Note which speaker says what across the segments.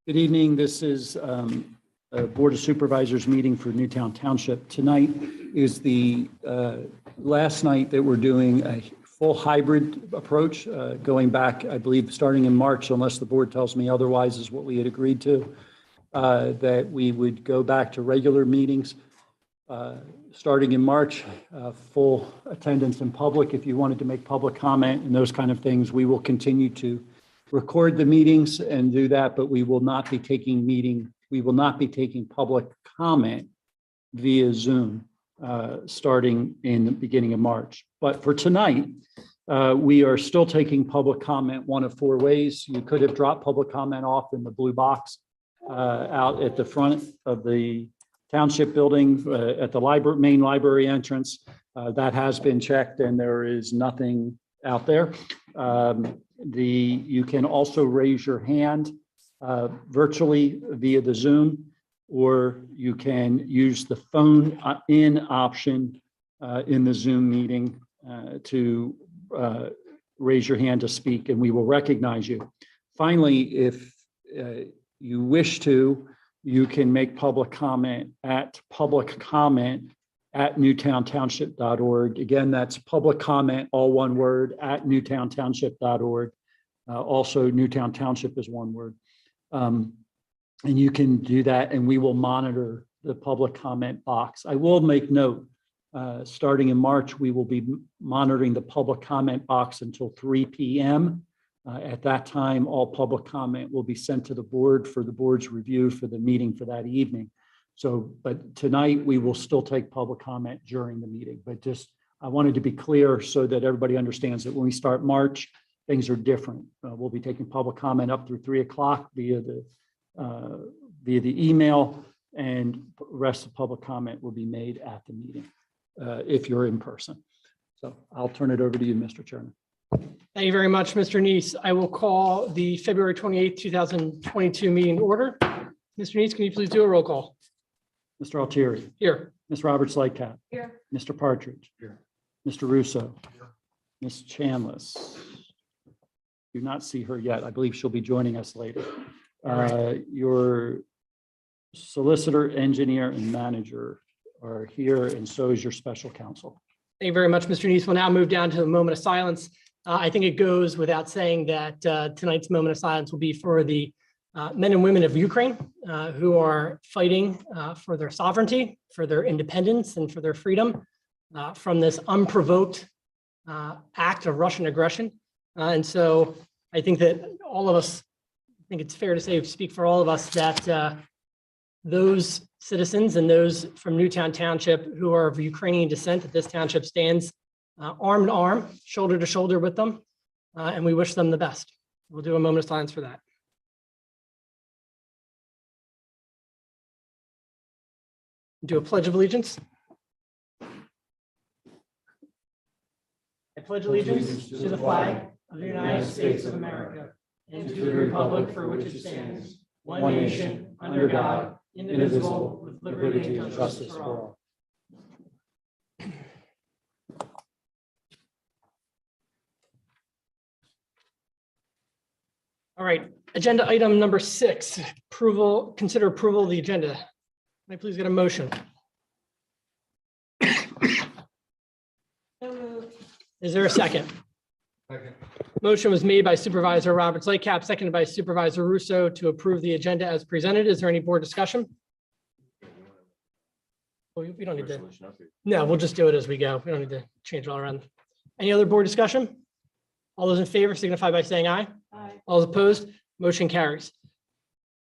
Speaker 1: Good evening. This is a Board of Supervisors meeting for Newtown Township. Tonight is the last night that we're doing a full hybrid approach, going back, I believe, starting in March, unless the board tells me otherwise, is what we had agreed to, that we would go back to regular meetings starting in March, full attendance in public. If you wanted to make public comment and those kind of things, we will continue to record the meetings and do that, but we will not be taking public comment via Zoom starting in the beginning of March. But for tonight, we are still taking public comment one of four ways. You could have dropped public comment off in the blue box out at the front of the Township building at the main library entrance. That has been checked and there is nothing out there. You can also raise your hand virtually via the Zoom, or you can use the phone in option in the Zoom meeting to raise your hand to speak, and we will recognize you. Finally, if you wish to, you can make public comment at newtowntownship.org. Again, that's public comment, all one word, at newtowntownship.org. Also, Newtown Township is one word. And you can do that, and we will monitor the public comment box. I will make note, starting in March, we will be monitoring the public comment box until 3 p.m. At that time, all public comment will be sent to the board for the board's review for the meeting for that evening. So, but tonight we will still take public comment during the meeting, but just, I wanted to be clear so that everybody understands that when we start March, things are different. We'll be taking public comment up through 3 o'clock via the email, and the rest of public comment will be made at the meeting if you're in person. So I'll turn it over to you, Mr. Chairman.
Speaker 2: Thank you very much, Mr. Neese. I will call the February 28th, 2022 meeting to order. Mr. Neese, can you please do a roll call?
Speaker 1: Mr. Altieri.
Speaker 2: Here.
Speaker 1: Ms. Roberts Lightcap.
Speaker 3: Here.
Speaker 1: Mr. Partridge.
Speaker 4: Here.
Speaker 1: Mr. Russo.
Speaker 4: Here.
Speaker 1: Ms. Chanlis. Do not see her yet. I believe she'll be joining us later. Your solicitor, engineer, and manager are here, and so is your special counsel.
Speaker 2: Thank you very much, Mr. Neese. We'll now move down to a moment of silence. I think it goes without saying that tonight's moment of silence will be for the men and women of Ukraine who are fighting for their sovereignty, for their independence, and for their freedom from this unprovoked act of Russian aggression. And so I think that all of us, I think it's fair to say, speak for all of us, that those citizens and those from Newtown Township who are of Ukrainian descent, that this township stands arm to arm, shoulder to shoulder with them, and we wish them the best. We'll do a moment of silence for that. Do a pledge of allegiance. I pledge allegiance to the flag of the United States of America and to the republic for which it stands, one nation, under God, indivisible, with liberty and justice for all. All right, agenda item number 6, consider approval of the agenda. Can I please get a motion? Is there a second?
Speaker 4: Second.
Speaker 2: Motion was made by Supervisor Roberts Lightcap, seconded by Supervisor Russo to approve the agenda as presented. Is there any board discussion? Well, we don't need to. No, we'll just do it as we go. We don't need to change it all around. Any other board discussion? All those in favor signify by saying aye.
Speaker 3: Aye.
Speaker 2: All those opposed, motion carries.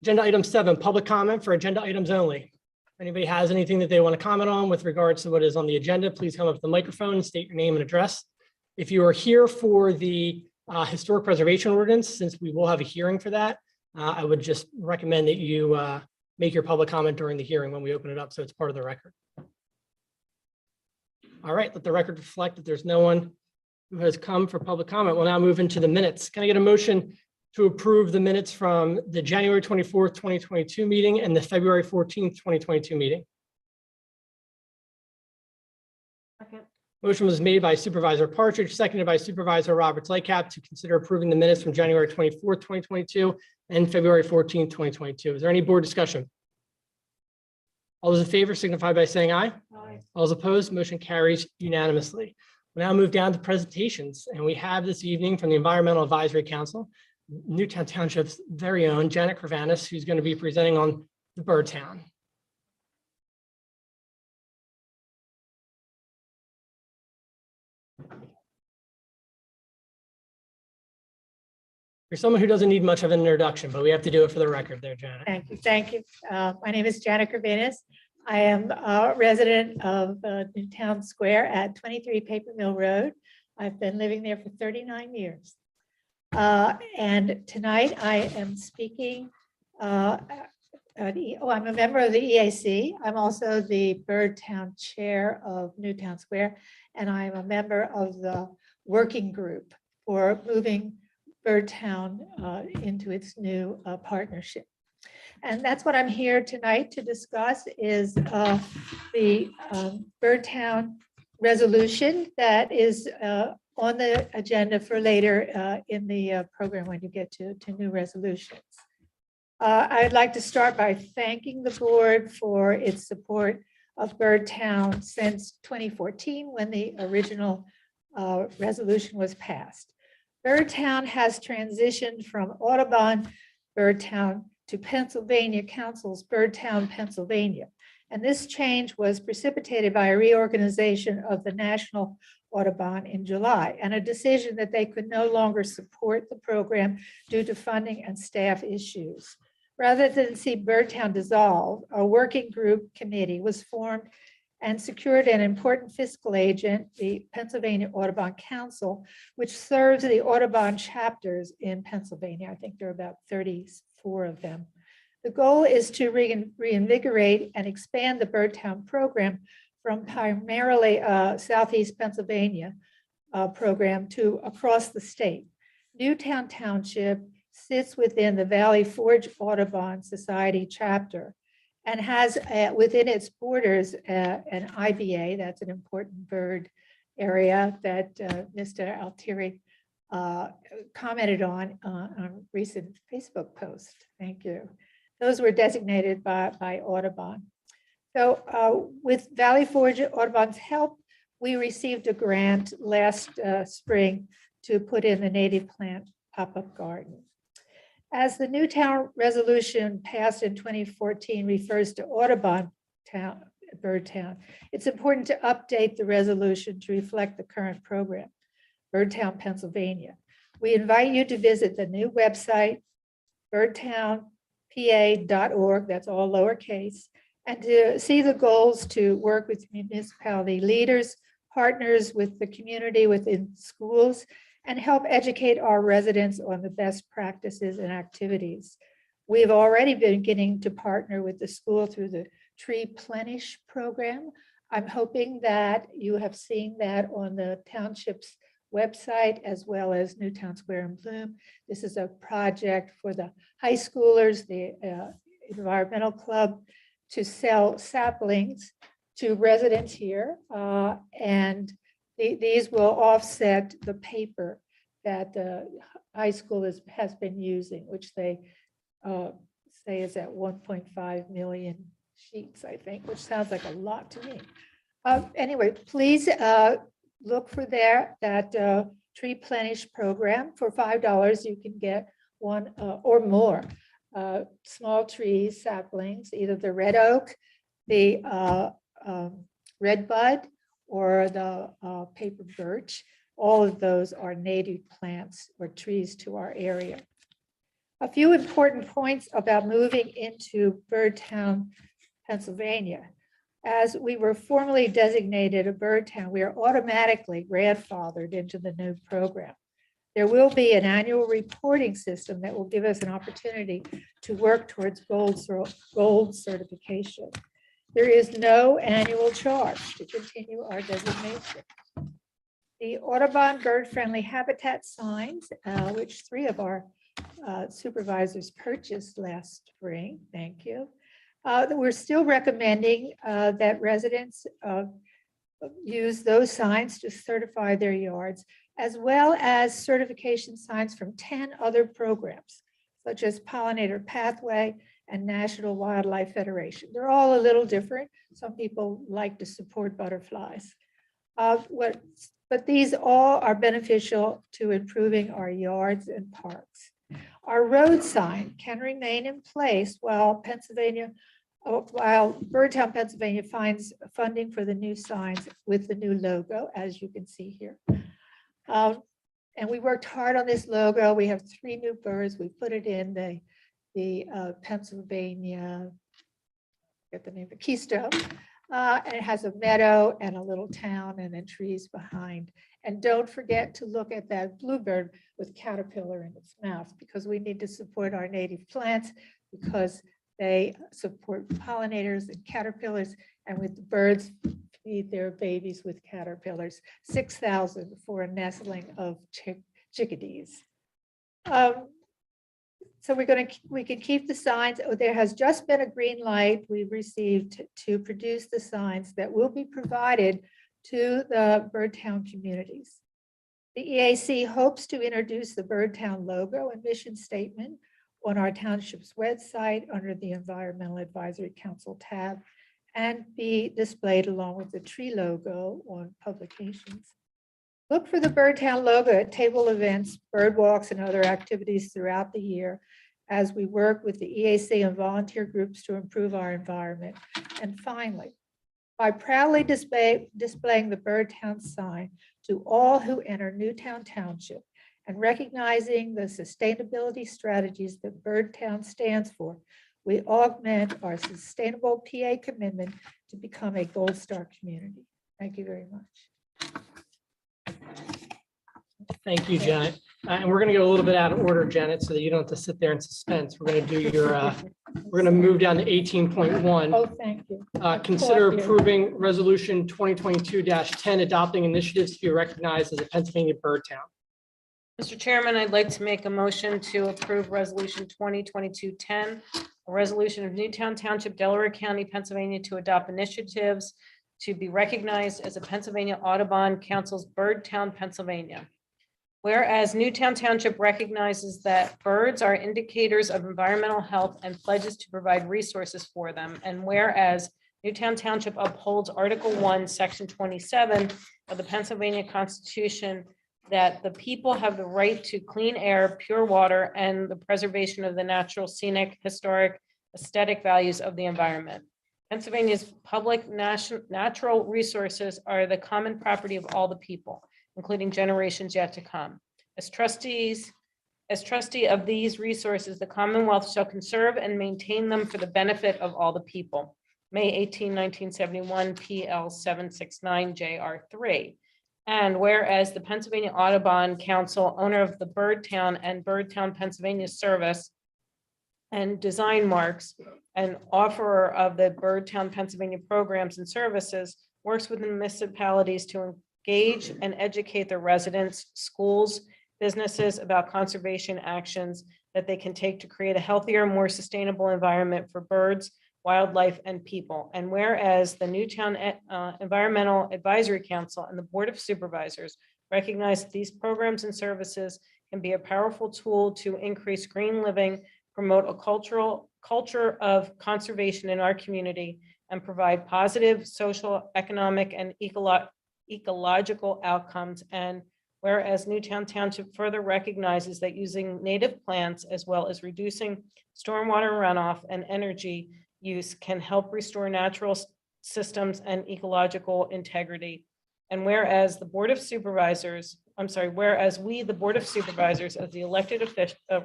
Speaker 2: Agenda item 7, public comment for agenda items only. If anybody has anything that they want to comment on with regards to what is on the agenda, please come up to the microphone and state your name and address. If you are here for the historic preservation ordinance, since we will have a hearing for that, I would just recommend that you make your public comment during the hearing when we open it up, so it's part of the record. All right, let the record reflect that there's no one who has come for public comment. We'll now move into the minutes. Can I get a motion to approve the minutes from the January 24th, 2022 meeting and the February 14th, 2022 meeting?
Speaker 3: Second.
Speaker 2: Motion was made by Supervisor Partridge, seconded by Supervisor Roberts Lightcap to consider approving the minutes from January 24th, 2022 and February 14th, 2022. Is there any board discussion? All those in favor signify by saying aye.
Speaker 3: Aye.
Speaker 2: All those opposed, motion carries unanimously. We'll now move down to presentations, and we have this evening from the Environmental Advisory Council, Newtown Township's very own Janet Krevenas, who's going to be presenting on the Bird Town. You're someone who doesn't need much of an introduction, but we have to do it for the record there, Janet.
Speaker 3: Thank you. Thank you. My name is Janet Krevenas. I am a resident of Newtown Square at 23 Paper Mill Road. I've been living there for 39 years. And tonight I am speaking. I'm a member of the EAC. I'm also the Bird Town Chair of Newtown Square, and I'm a member of the working group for moving Bird Town into its new partnership. And that's what I'm here tonight to discuss is the Bird Town resolution that is on the agenda for later in the program when you get to new resolutions. I'd like to start by thanking the board for its support of Bird Town since 2014 when the original resolution was passed. Bird Town has transitioned from Audubon Bird Town to Pennsylvania Council's Bird Town, Pennsylvania. And this change was precipitated by a reorganization of the National Audubon in July and a decision that they could no longer support the program due to funding and staff issues. Rather than see Bird Town dissolve, a working group committee was formed and secured an important fiscal agent, the Pennsylvania Audubon Council, which serves the Audubon chapters in Pennsylvania. I think there are about 34 of them. The goal is to reinvigorate and expand the Bird Town program from primarily Southeast Pennsylvania program to across the state. Newtown Township sits within the Valley Forge Audubon Society chapter and has within its borders an IBA, that's an important bird area that Mr. Altieri commented on a recent Facebook post. Thank you. Those were designated by Audubon. So with Valley Forge Audubon's help, we received a grant last spring to put in the native plant pop-up garden. As the Newtown resolution passed in 2014 refers to Audubon Town, Bird Town, it's important to update the resolution to reflect the current program, Bird Town, Pennsylvania. We invite you to visit the new website, birdtownpa.org, that's all lowercase, and to see the goals to work with municipality leaders, partners with the community within schools, and help educate our residents on the best practices and activities. We've already been beginning to partner with the school through the Tree Plenish program. I'm hoping that you have seen that on the township's website as well as Newtown Square and Bloom. This is a project for the high schoolers, the environmental club, to sell saplings to residents here. And these will offset the paper that the high school has been using, which they say is at 1.5 million sheets, I think, which sounds like a lot to me. Anyway, please look for that Tree Plenish program. For $5, you can get one or more small trees, saplings, either the red oak, the red bud, or the paper birch. All of those are native plants or trees to our area. A few important points about moving into Bird Town, Pennsylvania. As we were formally designated a bird town, we are automatically grandfathered into the new program. There will be an annual reporting system that will give us an opportunity to work towards gold certification. There is no annual charge to continue our designation. The Audubon bird-friendly habitat signs, which 3 of our supervisors purchased last spring, thank you. We're still recommending that residents use those signs to certify their yards, as well as certification signs from 10 other programs, such as Pollinator Pathway and National Wildlife Federation. They're all a little different. Some people like to support butterflies. But these all are beneficial to improving our yards and parks. Our road sign can remain in place while Birdtown, Pennsylvania finds funding for the new signs with the new logo, as you can see here. And we worked hard on this logo. We have 3 new birds. We put it in the Pennsylvania, get the name of Keystone. And it has a meadow and a little town and then trees behind. And don't forget to look at that bluebird with caterpillar in its mouth, because we need to support our native plants because they support pollinators and caterpillars, and with the birds feed their babies with caterpillars. 6,000 for a nestling of chickadees. So we can keep the signs. Oh, there has just been a green light we've received to produce the signs that will be provided to the Birdtown communities. The EAC hopes to introduce the Birdtown logo and mission statement on our township's website under the Environmental Advisory Council tab and be displayed along with the tree logo on publications. Look for the Birdtown logo at table events, bird walks, and other activities throughout the year as we work with the EAC and volunteer groups to improve our environment. And finally, by proudly displaying the Birdtown sign to all who enter Newtown Township and recognizing the sustainability strategies that Birdtown stands for, we augment our sustainable PA commitment to become a Gold Star community. Thank you very much.
Speaker 2: Thank you, Janet. And we're going to go a little bit out of order, Janet, so that you don't have to sit there in suspense. We're going to do your, we're going to move down to 18.1.
Speaker 3: Oh, thank you.
Speaker 2: Consider approving resolution 2022-10, adopting initiatives to be recognized as a Pennsylvania bird town.
Speaker 4: Mr. Chairman, I'd like to make a motion to approve resolution 2022-10, a resolution of Newtown Township, Delaware County, Pennsylvania, to adopt initiatives to be recognized as a Pennsylvania Audubon Council's Bird Town, Pennsylvania. Whereas Newtown Township recognizes that birds are indicators of environmental health and pledges to provide resources for them. And whereas Newtown Township upholds Article 1, Section 27 of the Pennsylvania Constitution, that the people have the right to clean air, pure water, and the preservation of the natural, scenic, historic, aesthetic values of the environment. Pennsylvania's public natural resources are the common property of all the people, including generations yet to come. As trustee of these resources, the Commonwealth shall conserve and maintain them for the benefit of all the people. May 18, 1971, PL 769 JR3. And whereas the Pennsylvania Audubon Council, owner of the Birdtown and Birdtown, Pennsylvania service and design marks, and offerer of the Birdtown, Pennsylvania programs and services, works with the municipalities to engage and educate their residents, schools, businesses about conservation actions that they can take to create a healthier, more sustainable environment for birds, wildlife, and people. And whereas the Newtown Environmental Advisory Council and the Board of Supervisors recognize that these programs and services can be a powerful tool to increase green living, promote a culture of conservation in our community, and provide positive social, economic, and ecological outcomes. And whereas Newtown Township further recognizes that using native plants as well as reducing stormwater runoff and energy use can help restore natural systems and ecological integrity. And whereas the Board of Supervisors, whereas we, the Board of Supervisors, as the elected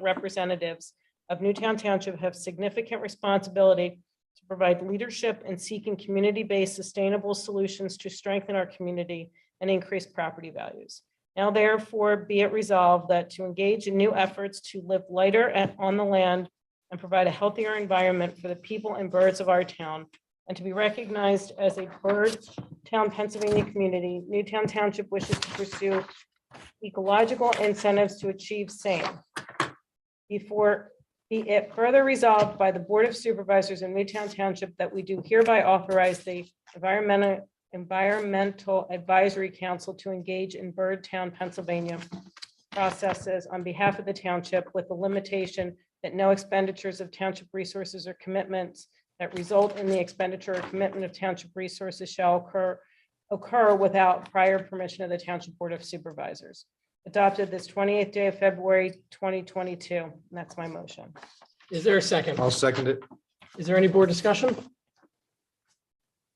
Speaker 4: representatives of Newtown Township, have significant responsibility to provide leadership in seeking community-based sustainable solutions to strengthen our community and increase property values. Now, therefore, be it resolved that to engage in new efforts to live lighter on the land and provide a healthier environment for the people and birds of our town, and to be recognized as a Bird Town, Pennsylvania community, Newtown Township wishes to pursue ecological incentives to achieve same. Be it further resolved by the Board of Supervisors in Newtown Township that we do hereby authorize the Environmental Advisory Council to engage in Birdtown, Pennsylvania processes on behalf of the township with the limitation that no expenditures of township resources or commitments that result in the expenditure or commitment of township resources shall occur without prior permission of the Township Board of Supervisors. Adopted this 28th day of February, 2022. And that's my motion.
Speaker 2: Is there a second?
Speaker 5: I'll second it.
Speaker 2: Is there any board discussion?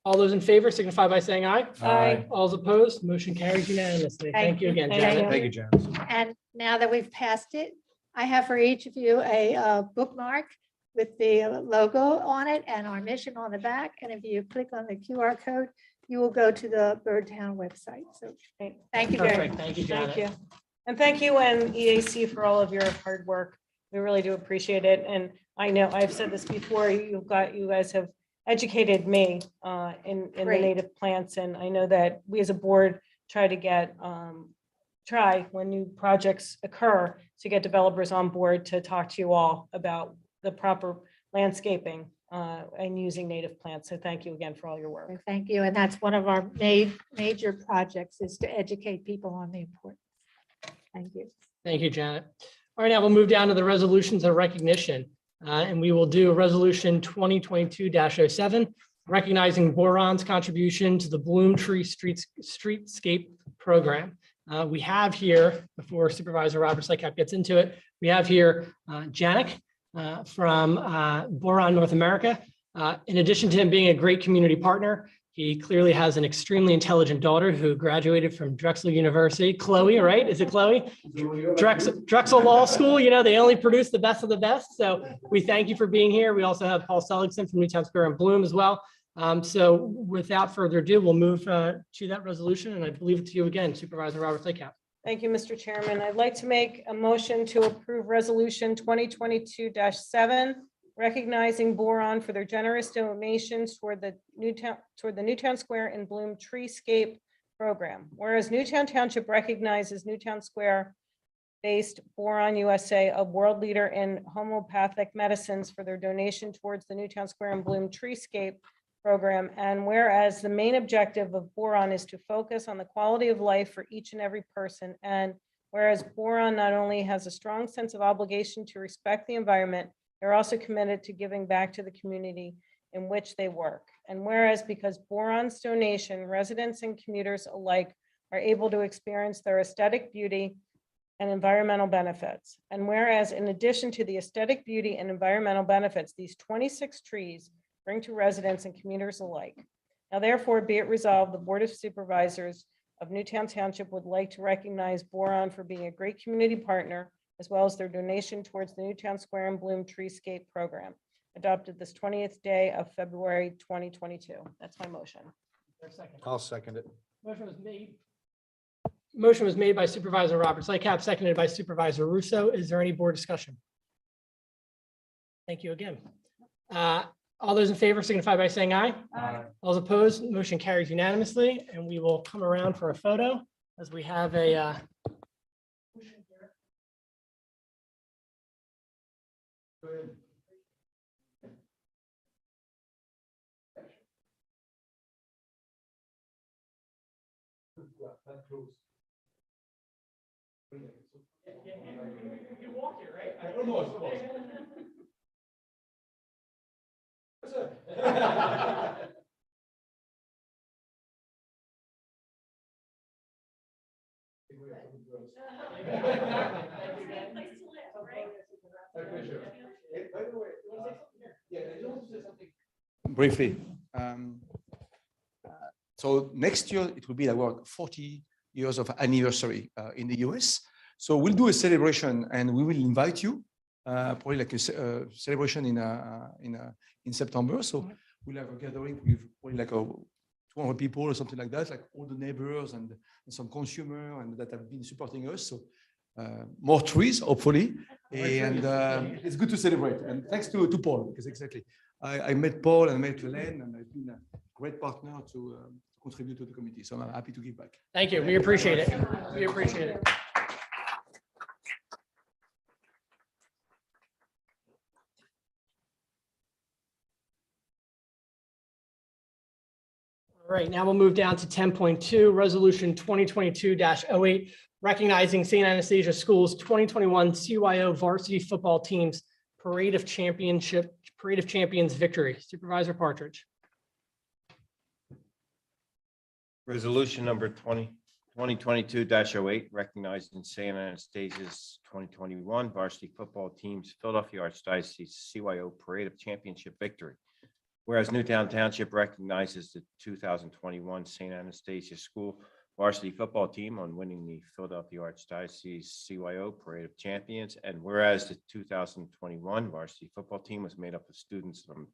Speaker 2: All those in favor signify by saying aye.
Speaker 4: Aye.
Speaker 2: All those opposed, motion carries unanimously. Thank you again,
Speaker 4: Thank
Speaker 2: Janet.
Speaker 4: you.
Speaker 5: Thank you, Janice.
Speaker 3: And now that we've passed it, I have for each of you a bookmark with the logo on it and our mission on the back. And if you click on the QR code, you will go to the Birdtown website. So thank you very
Speaker 2: Perfect.
Speaker 3: much.
Speaker 2: Thank you,
Speaker 4: Thank
Speaker 2: Janet.
Speaker 4: you. And thank you and EAC for all of your hard work. We really do appreciate it. And I know I've said this before, you guys have educated me in the
Speaker 3: Great.
Speaker 4: native plants. And I know that we as a board try to get, try when new projects occur to get developers on board to talk to you all about the proper landscaping and using native plants. So thank you again for all your work.
Speaker 3: Thank you. And that's one of our major projects is to educate people on the importance. Thank you.
Speaker 2: Thank you, Janet. All right, now we'll move down to the resolutions of recognition. And we will do resolution 2022-07, recognizing Boiron's contribution to the Bloom Tree Streetscape program. We have here, before Supervisor Roberts Lightcap gets into it, we have here Janik from Boiron North America. In addition to him being a great community partner, he clearly has an extremely intelligent daughter who graduated from Drexel University. Chloe, right? Is it Chloe? Drexel Law School, you know, they only produce the best of the best. So we thank you for being here. We also have Paul Seligson from Newtown Square and Bloom as well. So without further ado, we'll move to that resolution, and I believe it to you again, Supervisor Roberts Lightcap.
Speaker 4: Thank you, Mr. Chairman. I'd like to make a motion to approve resolution 2022-7, recognizing Boiron for their generous donations toward the Newtown Square and Bloom Treescape program. Whereas Newtown Township recognizes Newtown Square based Boiron USA, a world leader in homeopathic medicines, for their donation towards the Newtown Square and Bloom Treescape program. And whereas the main objective of Boiron is to focus on the quality of life for each and every person. And whereas Boiron not only has a strong sense of obligation to respect the environment, they're also committed to giving back to the community in which they work. And whereas because Boiron's donation, residents and commuters alike are able to experience their aesthetic beauty and environmental benefits. And whereas in addition to the aesthetic beauty and environmental benefits, these 26 trees bring to residents and commuters alike. Now therefore be it resolved, the Board of Supervisors of Newtown Township would like to recognize Boiron for being a great community partner, as well as their donation towards the Newtown Square and Bloom Treescape program, adopted this 20th day of February 2022. That's my motion.
Speaker 5: I'll second it.
Speaker 2: Motion was made by Supervisor Roberts Lightcap, seconded by Supervisor Russo. Is there any board discussion? Thank you again. All those in favor signify by saying aye.
Speaker 4: Aye.
Speaker 2: All those opposed, motion carries unanimously, and we will come around for a photo as we have a You walk here, right? I don't know.
Speaker 6: Briefly. So next year, it will be about 40 years of anniversary in the US. So we'll do a celebration and we will invite you, probably like a celebration in September. So we'll have a gathering with probably like 200 people or something like that, like all the neighbors and some consumer and that have been supporting us. So more trees, hopefully. And it's good to celebrate. And thanks to Paul, because exactly. I met Paul and I met Elaine, and I've been a great partner to contribute to the committee. So I'm happy to give back.
Speaker 2: Thank you. We appreciate it. We appreciate it. All right, now we'll move down to 10.2, Resolution 2022-08, recognizing St. Anastasia Schools 2021 CYO varsity football teams Parade of Champions victory. Supervisor Partridge.
Speaker 7: Resolution number 2022-08, recognizing St. Anastasia's 2021 varsity football team's Philadelphia Archdiocese CYO Parade of Championship victory. Whereas Newtown Township recognizes the 2021 St. Anastasia School varsity football team on winning the Philadelphia Archdiocese CYO Parade of Champions. And whereas the 2021 varsity football team was made up of students from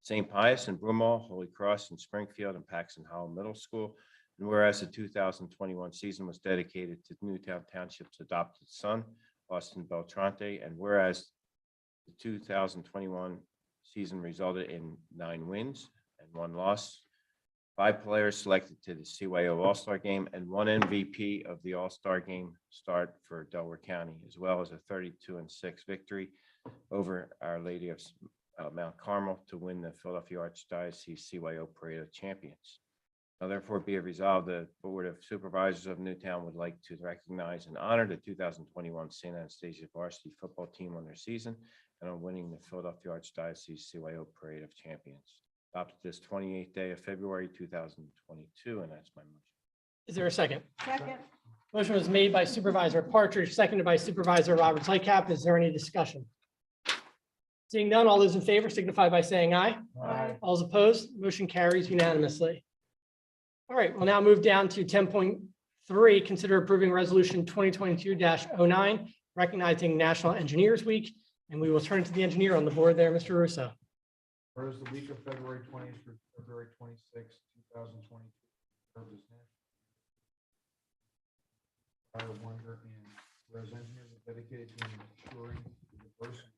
Speaker 7: St. Pius and Broomall, Holy Cross and Springfield and Paxton Howell Middle School. And whereas the 2021 season was dedicated to Newtown Township's adopted son, Austin Beltrante. And whereas the 2021 season resulted in 9 wins and 1 loss, 5 players selected to the CYO All-Star Game, and 1 MVP of the All-Star Game start for Delaware County, as well as a 32-6 victory over Our Lady of Mount Carmel to win the Philadelphia Archdiocese CYO Parade of Champions. Now therefore be it resolved, the Board of Supervisors of Newtown would like to recognize and honor the 2021 St. Anastasia varsity football team on their season and on winning the Philadelphia Archdiocese CYO Parade of Champions. Adopted this 28th day of February 2022, and that's my motion.
Speaker 2: Is there a second?
Speaker 4: Second.
Speaker 2: Motion was made by Supervisor Partridge, seconded by Supervisor Roberts Lightcap. Is there any discussion? Seeing none, all those in favor signify by saying aye.
Speaker 4: Aye.
Speaker 2: All those opposed, motion carries unanimously. All right, we'll now move down to 10.3, consider approving resolution 2022-09, recognizing National Engineers Week. And we will turn to the engineer on the board there, Mr. Russo.
Speaker 5: Whereas the week of February 20th through February 26th, 2022, serves as National Wonder, and whereas engineers are dedicated to ensuring the diverse and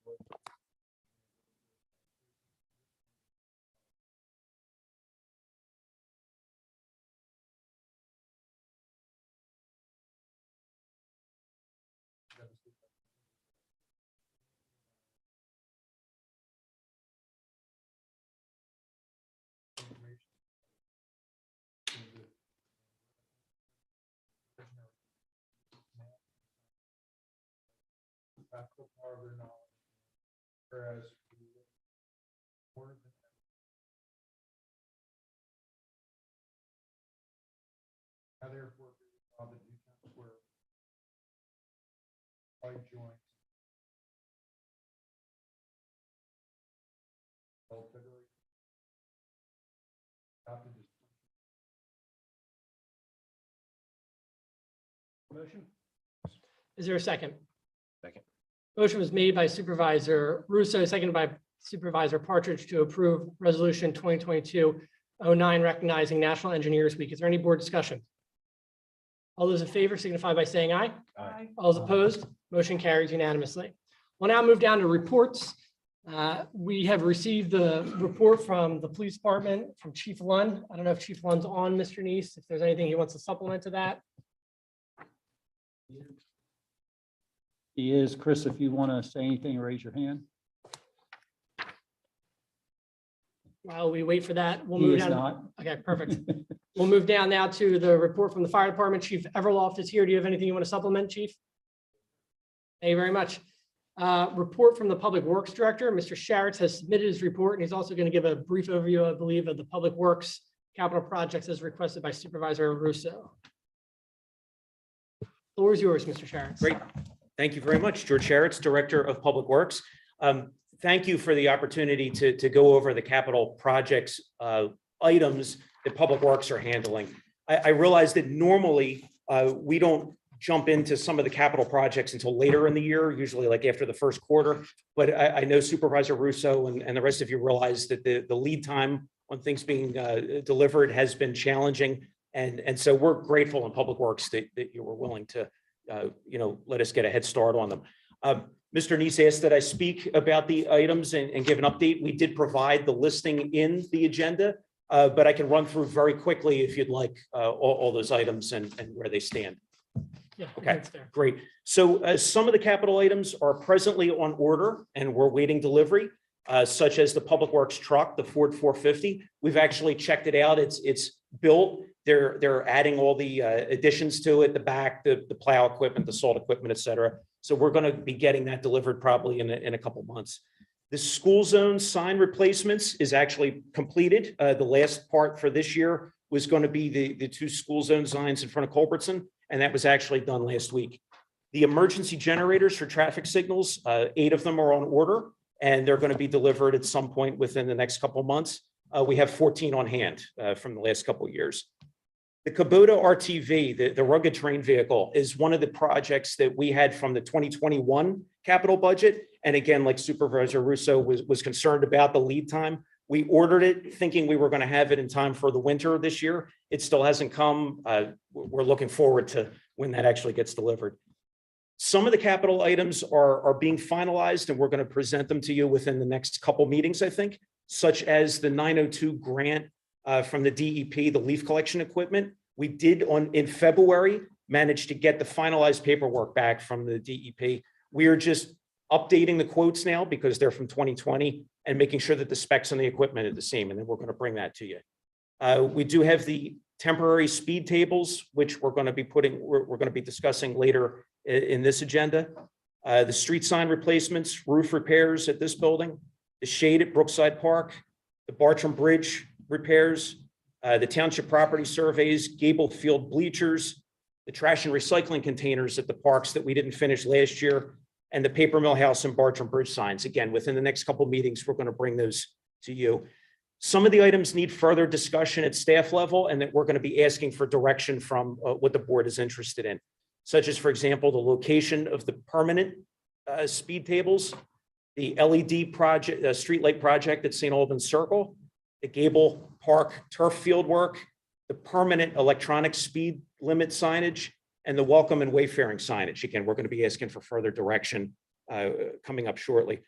Speaker 5: practical power of their knowledge, whereas more than now therefore be resolved that Newtown Square by joint February adopted this
Speaker 2: Motion. Is there a second?
Speaker 7: Second.
Speaker 2: Motion was made by Supervisor Russo, seconded by Supervisor Partridge to approve resolution 2022-09, recognizing National Engineers Week. Is there any board discussion? All those in favor signify by saying aye.
Speaker 7: Aye.
Speaker 2: All those opposed, motion carries unanimously. We'll now move down to reports. We have received the report from the police department from Chief Lund. I don't know if Chief Lund's on, Mr. Neese, if there's anything he wants to supplement to that.
Speaker 1: He is. Chris, if you want to say anything, raise your hand.
Speaker 2: While we wait for that, we'll
Speaker 1: He
Speaker 2: move
Speaker 1: is
Speaker 2: down.
Speaker 1: not.
Speaker 2: Okay, perfect. We'll move down now to the report from the fire department. Chief Everloft is here. Do you have anything you want to supplement, Chief? Thank you very much. Report from the Public Works Director. Mr. Sharitz has submitted his report, and he's also going to give a brief overview, I believe, of the Public Works capital projects as requested by Supervisor Russo. The floor is yours, Mr. Sharitz.
Speaker 8: Great. Thank you very much. George Sharitz, Director of Public Works. Thank you for the opportunity to go over the capital projects items that Public Works are handling. I realize that normally we don't jump into some of the capital projects until later in the year, usually like after the first quarter. But I know Supervisor Russo and the rest of you realize that the lead time on things being delivered has been challenging. And so we're grateful in Public Works that you were willing to let us get a head start on them. Mr. Neese asked that I speak about the items and give an update. We did provide the listing in the agenda, but I can run through very quickly if you'd like all those items and where they stand.
Speaker 2: Yeah,
Speaker 8: Okay.
Speaker 2: that's there.
Speaker 8: Great. So some of the capital items are presently on order and we're waiting delivery, such as the Public Works truck, the Ford 450. We've actually checked it out. It's built. They're adding all the additions to it, the back, the plow equipment, the salt equipment, et cetera. So we're going to be getting that delivered probably in a couple months. The school zone sign replacements is actually completed. The last part for this year was going to be the 2 school zone signs in front of Culbertson, and that was actually done last week. The emergency generators for traffic signals, 8 of them are on order, and they're going to be delivered at some point within the next couple of months. We have 14 on hand from the last couple of years. The Kubota RTV, the rugged terrain vehicle, is one of the projects that we had from the 2021 capital budget. And again, like Supervisor Russo was concerned about the lead time, we ordered it thinking we were going to have it in time for the winter this year. It still hasn't come. We're looking forward to when that actually gets delivered. Some of the capital items are being finalized, and we're going to present them to you within the next couple meetings, I think, such as the 902 grant from the DEP, the leaf collection equipment. We did in February manage to get the finalized paperwork back from the DEP. We are just updating the quotes now because they're from 2020 and making sure that the specs on the equipment are the same. And then we're going to bring that to you. We do have the temporary speed tables, which we're going to be discussing later in this agenda. The street sign replacements, roof repairs at this building, the shade at Brookside Park, the Bartram Bridge repairs, the township property surveys, Gable Field bleachers, the trash and recycling containers at the parks that we didn't finish last year, and the paper mill house and Bartram Bridge signs. Again, within the next couple of meetings, we're going to bring those to you. Some of the items need further discussion at staff level, and that we're going to be asking for direction from what the board is interested in, such as, for example, the location of the permanent speed tables, the LED project, streetlight project at St. Albans Circle, the Gable Park turf field work, the permanent electronic speed limit signage, and the welcome and wayfaring signage. Again, we're going to be asking for further direction coming up shortly.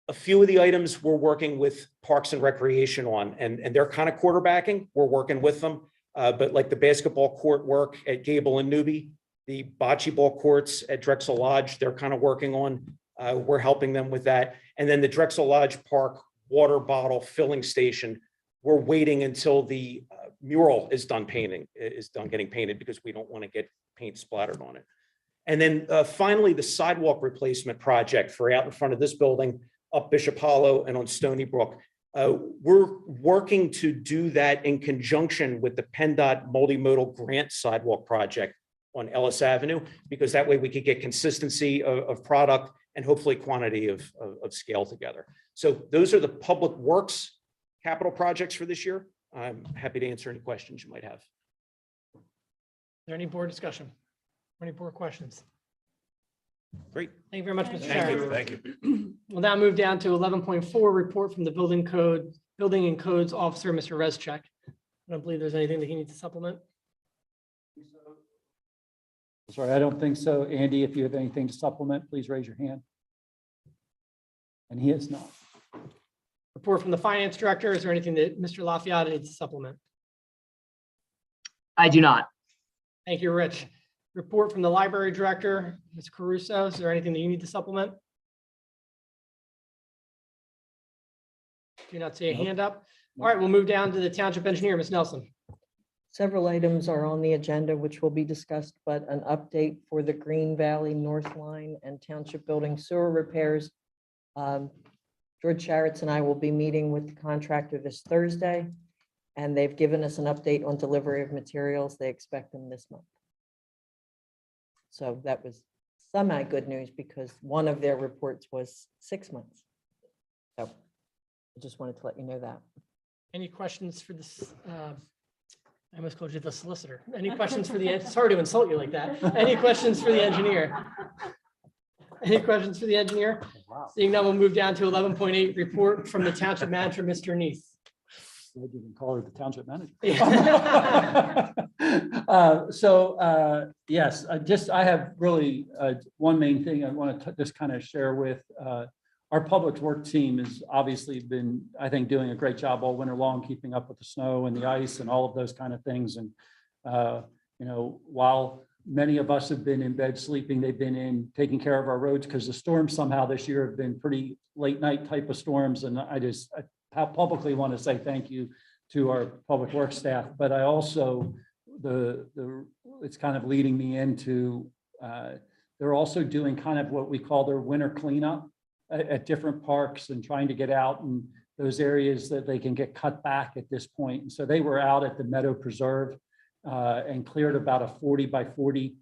Speaker 8: A few of the items we're working with Parks and Recreation on, and they're kind of quarterbacking. We're working with them, but like the basketball court work at Gable and Newby, the bocce ball courts at Drexel Lodge, they're kind of working on. We're helping them with that. And then the Drexel Lodge Park water bottle filling station, we're waiting until the mural is done getting painted because we don't want to get paint splattered on it. And then finally, the sidewalk replacement project for out in front of this building, up Bishop Hollow and on Stony Brook. We're working to do that in conjunction with the PennDOT multimodal grant sidewalk project on Ellis Avenue, because that way we could get consistency of product and hopefully quantity of scale together. So those are the public works capital projects for this year. I'm happy to answer any questions you might have.
Speaker 2: Is there any board discussion? Or any board questions?
Speaker 8: Great.
Speaker 2: Thank you very much, Mr.
Speaker 8: Thank
Speaker 2: Chair.
Speaker 8: you.
Speaker 7: Thank you.
Speaker 2: We'll now move down to 11.4, report from the Building and Codes Officer, Mr. Rezchek. I don't believe there's anything that he needs to supplement.
Speaker 1: Sorry, I don't think so. Andy, if you have anything to supplement, please raise your hand. And he is not.
Speaker 2: Report from the Finance Director. Is there anything that Mr. Lafayette needs to supplement?
Speaker 9: I do not.
Speaker 2: Thank you, Rich. Report from the Library Director, Ms. Caruso. Is there anything that you need to supplement? Do not see a hand up. All right, we'll move down to the Township Engineer, Ms. Nelson.
Speaker 10: Several items are on the agenda which will be discussed, but an update for the Green Valley North Line and Township Building sewer repairs. George Sharitz and I will be meeting with the contractor this Thursday, and they've given us an update on delivery of materials. They expect them this month. So that was semi-good news because one of their reports was 6 months. So I just wanted to let you know that.
Speaker 2: Any questions for this? I almost called you the solicitor. Any questions for the, sorry to insult you like that. Any questions for the engineer? Any questions for the engineer?
Speaker 1: Wow.
Speaker 2: Seeing none, we'll move down to 11.8, report from the Township Manager, Mr. Neath.
Speaker 1: I didn't call her the township manager.
Speaker 2: Yeah.
Speaker 1: Yes, I have really one main thing I want to just kind of share with our public work team has obviously been, I think, doing a great job all winter long, keeping up with the snow and the ice and all of those kind of things. And, you know, while many of us have been in bed sleeping, they've been in taking care of our roads because the storms somehow this year have been pretty late night type of storms. And I publicly want to say thank you to our public works staff, but I also, it's kind of leading me into, they're also doing kind of what we call their winter cleanup at different parks and trying to get out in those areas that they can get cut back at this point. And so they were out at the Meadow Preserve and cleared about a 40 by 40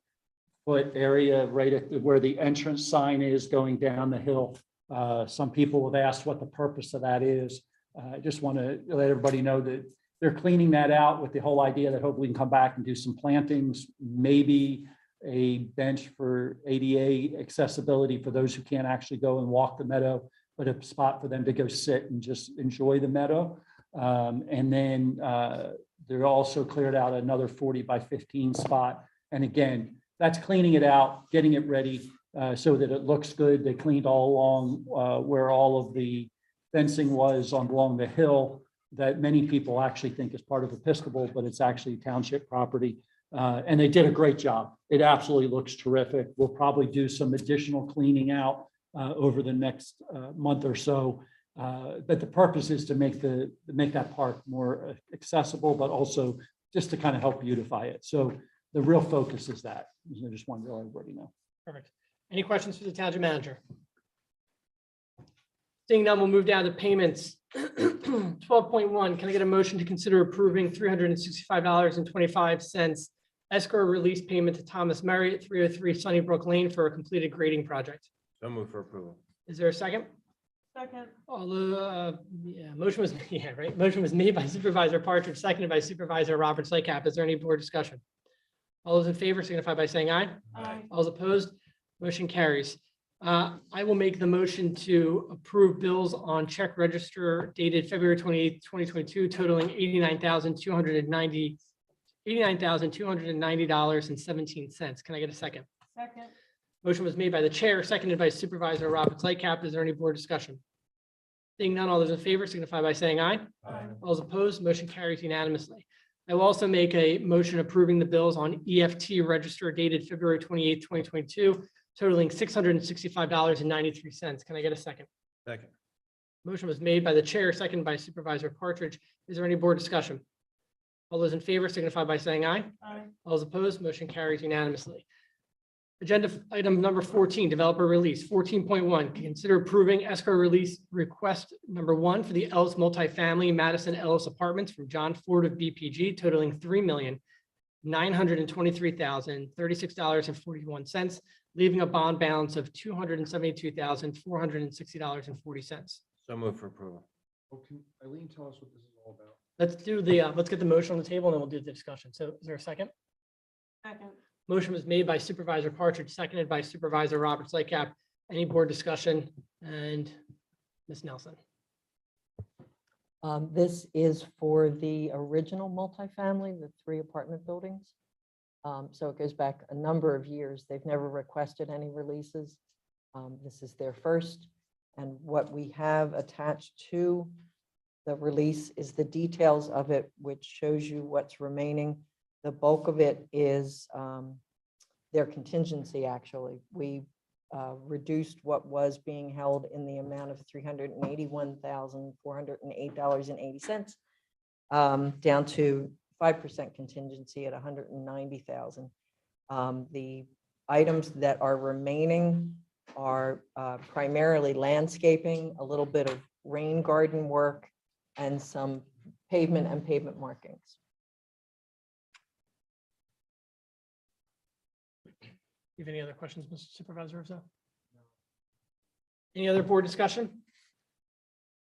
Speaker 1: foot area right at where the entrance sign is going down the hill. Some people have asked what the purpose of that is. I just want to let everybody know that they're cleaning that out with the whole idea that hopefully we can come back and do some plantings, maybe a bench for ADA accessibility for those who can't actually go and walk the meadow, but a spot for them to go sit and just enjoy the meadow. And then they're also cleared out another 40 by 15 spot. And again, that's cleaning it out, getting it ready so that it looks good. They cleaned all along where all of the fencing was along the hill that many people actually think is part of Episcopal, but it's actually township property. And they did a great job. It absolutely looks terrific. We'll probably do some additional cleaning out over the next month or so. But the purpose is to make that park more accessible, but also just to kind of help beautify it. So the real focus is that. I just wanted to let everybody know.
Speaker 2: Perfect. Any questions for the township manager? Seeing none, we'll move down to payments. 12.1, can I get a motion to consider approving $365.25 escrow release payment to Thomas Murray at 303 Sunnybrook Lane for a completed grading project?
Speaker 7: So move for approval.
Speaker 2: Is there a second?
Speaker 3: Second.
Speaker 2: All motion was, motion was made by Supervisor Partridge, seconded by Supervisor Roberts Lycap. Is there any board discussion? All those in favor signify by saying aye.
Speaker 3: Aye.
Speaker 2: All those opposed, motion carries. I will make the motion to approve bills on check register dated February 28th, 2022 totaling $89,290.17. Can I get a second?
Speaker 3: Second.
Speaker 2: Motion was made by the chair, seconded by Supervisor Roberts Lycap. Is there any board discussion? Seeing none, all those in favor signify by saying aye.
Speaker 5: Aye.
Speaker 2: All those opposed, motion carries unanimously. I will also make a motion approving the bills on EFT register dated February 28th, 2022, totaling $665.93. Can I get a second?
Speaker 7: Second.
Speaker 2: Motion was made by the chair, seconded by Supervisor Partridge. Is there any board discussion? All those in favor signify by saying aye.
Speaker 3: Aye.
Speaker 2: All those opposed, motion carries unanimously. Agenda item number 14, developer release. 14.1, consider approving escrow release request number 1 for the Ellis multifamily Madison Ellis Apartments from John Ford of BPG totaling $3,923,036.41, leaving a bond balance of $272,460.40.
Speaker 7: So move for approval.
Speaker 5: Oh, can Eileen tell us what this is all about?
Speaker 2: Let's do the, let's get the motion on the table and then we'll do the discussion. So is there a second?
Speaker 3: Second.
Speaker 2: Motion was made by Supervisor Partridge, seconded by Supervisor Roberts Lycap. Any board discussion? And Ms. Nelson.
Speaker 10: This is for the original multifamily, the 3 apartment buildings. So it goes back a number of years. They've never requested any releases. This is their first. And what we have attached to the release is the details of it, which shows you what's remaining. The bulk of it is their contingency, actually. We reduced what was being held in the amount of $381,408.80 down to 5% contingency at $190,000. The items that are remaining are primarily landscaping, a little bit of rain garden work, and some pavement and pavement markings.
Speaker 2: You have any other questions, Mr. Supervisor? Any other board discussion?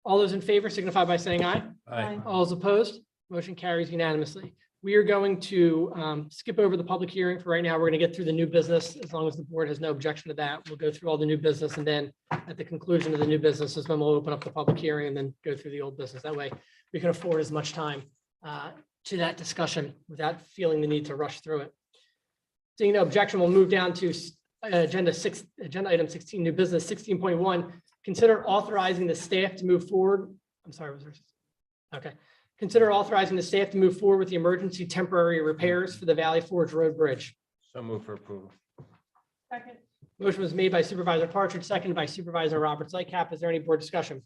Speaker 2: All those in favor signify by saying aye.
Speaker 3: Aye.
Speaker 2: All those opposed, motion carries unanimously. We are going to skip over the public hearing for right now. We're going to get through the new business. As long as the board has no objection to that, we'll go through all the new business, and then at the conclusion of the new business is when we'll open up the public hearing and then go through the old business. That way we can afford as much time to that discussion without feeling the need to rush through it. Seeing no objection, we'll move down to agenda item 16, new business. 16.1, consider authorizing the staff to move forward. I'm sorry, was there? Okay. Consider authorizing the staff to move forward with the emergency temporary repairs for the Valley Forge Road Bridge.
Speaker 7: So move for approval.
Speaker 3: Second.
Speaker 2: Motion was made by Supervisor Partridge, seconded by Supervisor Roberts Lycap. Is there any board discussion?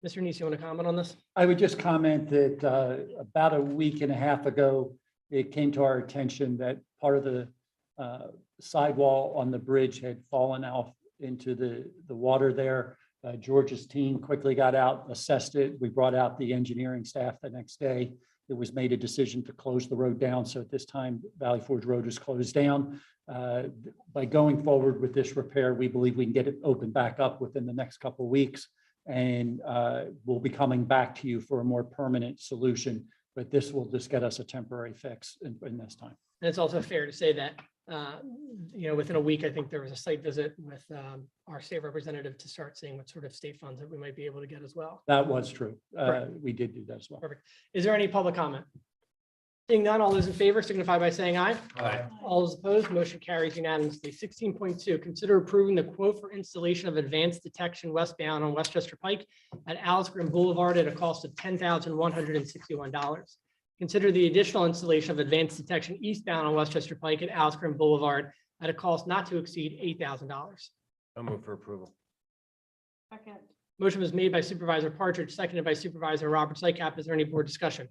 Speaker 2: Mr. Neese, you want to comment on this?
Speaker 1: I would just comment that about a week and a half ago, it came to our attention that part of the sidewall on the bridge had fallen out into the water there. George's team quickly got out, assessed it. We brought out the engineering staff the next day. It was made a decision to close the road down. So at this time, Valley Forge Road is closed down. By going forward with this repair, we believe we can get it opened back up within the next couple of weeks. And we'll be coming back to you for a more permanent solution. But this will just get us a temporary fix in this time.
Speaker 2: And it's also fair to say that, within a week, I think there was a site visit with our state representative to start seeing what sort of state funds that we might be able to get as well.
Speaker 1: That was true.
Speaker 2: Correct.
Speaker 1: We did do that as well.
Speaker 2: Perfect. Is there any public comment? Seeing none, all those in favor signify by saying aye.
Speaker 5: Aye.
Speaker 2: All those opposed, motion carries unanimously. 16.2, consider approving the quote for installation of advanced detection westbound on Westchester Pike at Alice Green Boulevard at a cost of $10,161. Consider the additional installation of advanced detection eastbound on Westchester Pike at Alice Green Boulevard at a cost not to exceed $8,000.
Speaker 7: I'll move for approval.
Speaker 4: Second.
Speaker 2: Motion was made by Supervisor Partridge, seconded by Supervisor Roberts Lycap. Is there any board discussion?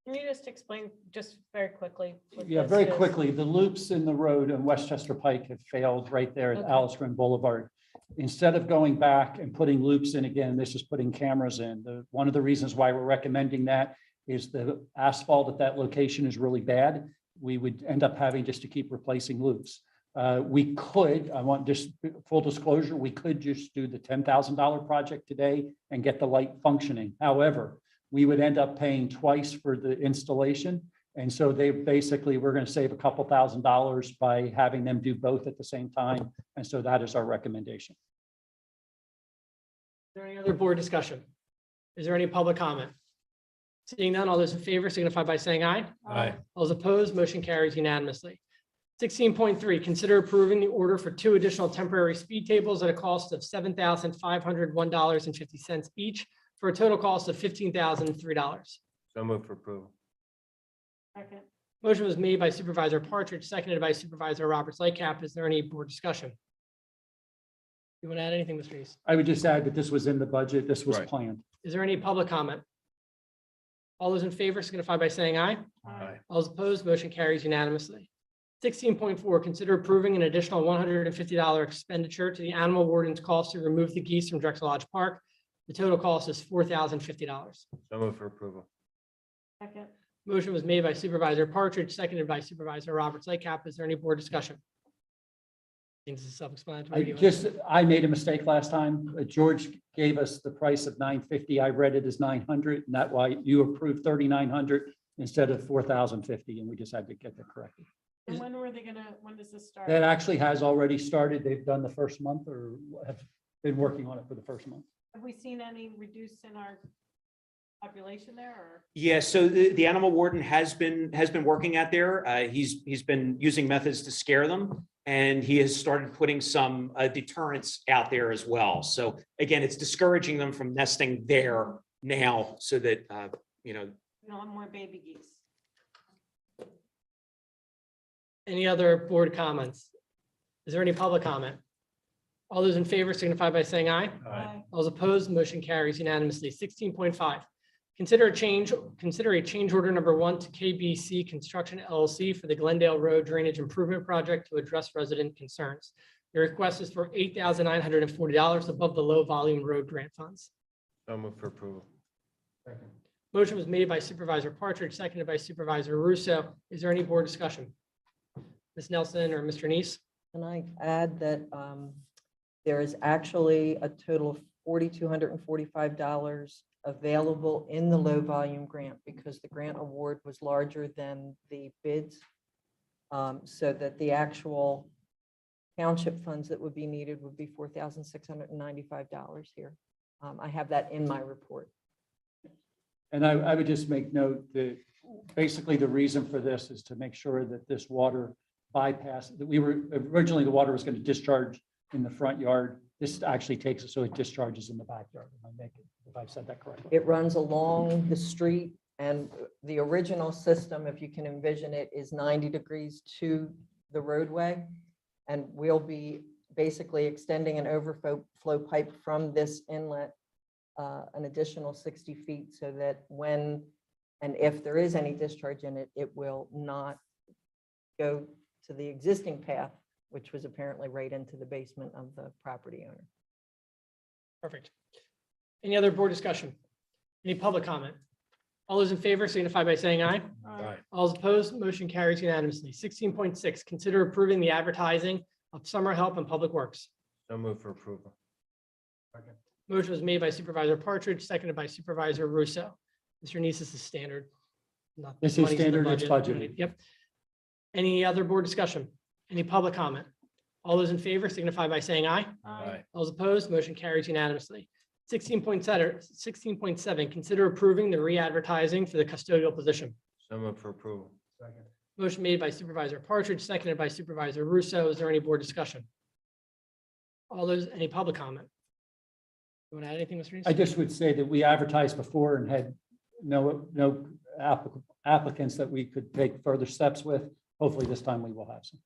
Speaker 4: Can you just explain just very quickly? what
Speaker 1: Yeah,
Speaker 4: this
Speaker 1: very
Speaker 4: is?
Speaker 1: quickly, the loops in the road on Westchester Pike have failed right there at
Speaker 4: Okay.
Speaker 1: Alice Green Boulevard. Instead of going back and putting loops in again, this is putting cameras in. One of the reasons why we're recommending that is the asphalt at that location is really bad. We would end up having just to keep replacing loops. We could, I want just full disclosure, we could just do the $10,000 project today and get the light functioning. However, we would end up paying twice for the installation. And so we're going to save a couple $1,000s by having them do both at the same time. And so that is our recommendation.
Speaker 2: Is there any other board discussion? Is there any public comment? Seeing none, all those in favor signify by saying aye.
Speaker 5: Aye.
Speaker 2: All those opposed, motion carries unanimously. 16.3, consider approving the order for 2 additional temporary speed tables at a cost of $7,501.50 each for a total cost of $15,003.
Speaker 7: So move for approval.
Speaker 4: Second.
Speaker 2: Motion was made by Supervisor Partridge, seconded by Supervisor Roberts Lycap. Is there any board discussion? You want to add anything, Mr. East?
Speaker 1: I would just add that this was in the budget. This was
Speaker 7: Right.
Speaker 1: planned.
Speaker 2: Is there any public comment? All those in favor signify by saying aye.
Speaker 5: Aye.
Speaker 2: All those opposed, motion carries unanimously. 16.4, consider approving an additional $150 expenditure to the animal warden's cost to remove the geese from Drexel Lodge Park. The total cost is $4,050.
Speaker 7: So move for approval.
Speaker 4: Second.
Speaker 2: Motion was made by Supervisor Partridge, seconded by Supervisor Roberts Lycap. Is there any board discussion? Seems self-explanatory.
Speaker 1: I made a mistake last time. George gave us the price of $950. I read it as $900, and that's why you approved $3,900 instead of $4,050, and we just had to get that corrected.
Speaker 4: And when does this start?
Speaker 1: That actually has already started. They've done the first month or have been working on it for the first month.
Speaker 4: Have we seen any reduce in our population there or?
Speaker 8: Yeah, so the animal warden has been working out there. He's been using methods to scare them, and he has started putting some deterrents out there as well. So again, it's discouraging them from nesting there now, so that
Speaker 4: We don't want more baby geese.
Speaker 2: Any other board comments? Is there any public comment? All those in favor signify by saying aye.
Speaker 5: Aye.
Speaker 2: All those opposed, motion carries unanimously. 16.5, consider a change order number 1 to KBC Construction LLC for the Glendale Road Drainage Improvement Project to address resident concerns. The request is for $8,940 above the low volume road grant funds.
Speaker 7: So move for approval.
Speaker 5: Second.
Speaker 2: Motion was made by Supervisor Partridge, seconded by Supervisor Russo. Is there any board discussion? Ms. Nelson or Mr. Neese?
Speaker 10: Can I add that there is actually a total of $4,245 available in the low volume grant because the grant award was larger than the bids. So that the actual township funds that would be needed would be $4,695 here. I have that in my report.
Speaker 1: And I would just make note that basically the reason for this is to make sure that this water bypass, that originally the water was going to discharge in the front yard. This actually takes it so it discharges in the backyard. If I've said that correctly.
Speaker 10: It runs along the street, and the original system, if you can envision it, is 90 degrees to the roadway. And we'll be basically extending an overflow pipe from this inlet an additional 60 feet so that when and if there is any discharge in it, it will not go to the existing path, which was apparently right into the basement of the property owner.
Speaker 2: Perfect. Any other board discussion? Any public comment? All those in favor signify by saying aye.
Speaker 5: Aye.
Speaker 2: All those opposed, motion carries unanimously. 16.6, consider approving the advertising of summer help in Public Works.
Speaker 7: So move for approval.
Speaker 5: Second.
Speaker 2: Motion was made by Supervisor Partridge, seconded by Supervisor Russo. Mr. Neese, this is standard. Not-
Speaker 1: This is
Speaker 2: money's in the
Speaker 1: standard, it's
Speaker 2: budget.
Speaker 1: budgeted.
Speaker 2: Yep. Any other board discussion? Any public comment? All those in favor signify by saying aye.
Speaker 7: Aye.
Speaker 2: All those opposed, motion carries unanimously. 16.7, consider approving the re-advertising for the custodial position.
Speaker 7: So move for approval.
Speaker 5: Second.
Speaker 2: Motion made by Supervisor Partridge, seconded by Supervisor Russo. Is there any board discussion? All those, any public comment? You want to add anything, Mr. Neese?
Speaker 1: I just would say that we advertised before and had no applicants that we could take further steps with. Hopefully this time we will have some.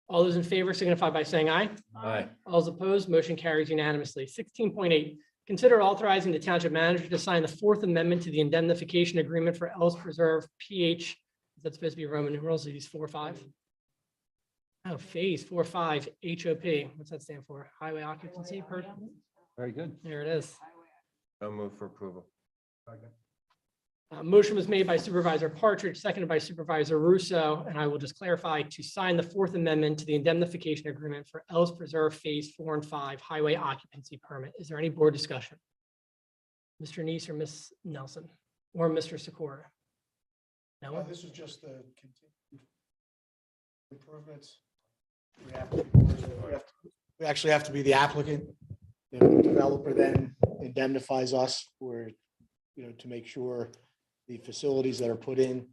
Speaker 2: All those in favor signify by saying aye.
Speaker 7: Aye.
Speaker 2: All those opposed, motion carries unanimously. 16.8, consider authorizing the township manager to sign the Fourth Amendment to the indemnification agreement for Ellis Preserve PH. That's supposed to be Roman numerals, are these 4 or 5? Oh, phase 4-5 HOP. What's that stand for? Highway occupancy per,
Speaker 1: Very good.
Speaker 2: there it is.
Speaker 7: So move for approval.
Speaker 5: Second.
Speaker 2: Motion was made by Supervisor Partridge, seconded by Supervisor Russo, and I will just clarify to sign the Fourth Amendment to the indemnification agreement for Ellis Preserve Phase 4 and 5 Highway Occupancy Permit. Is there any board discussion? Mr. Neese or Ms. Nelson or Mr. Sikora? No?
Speaker 9: This is just the continued improvements. We actually have to be the applicant. The developer then indemnifies us for, to make sure the facilities that are put in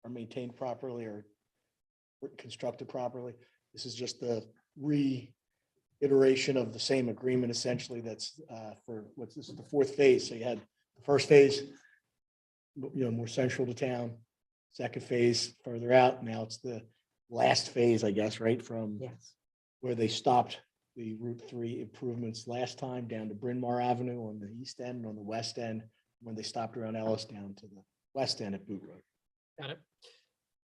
Speaker 9: are maintained properly or constructed properly. This is just the reiteration of the same agreement essentially that's this is the fourth phase. So you had the first phase, more central to town, second phase further out. Now it's the last phase, I guess, right? From
Speaker 10: Yes.
Speaker 9: where they stopped the Route 3 improvements last time down to Bryn Mawr Avenue on the east end and on the west end, when they stopped around Ellis down to the west end at Boot Road.
Speaker 2: Got it.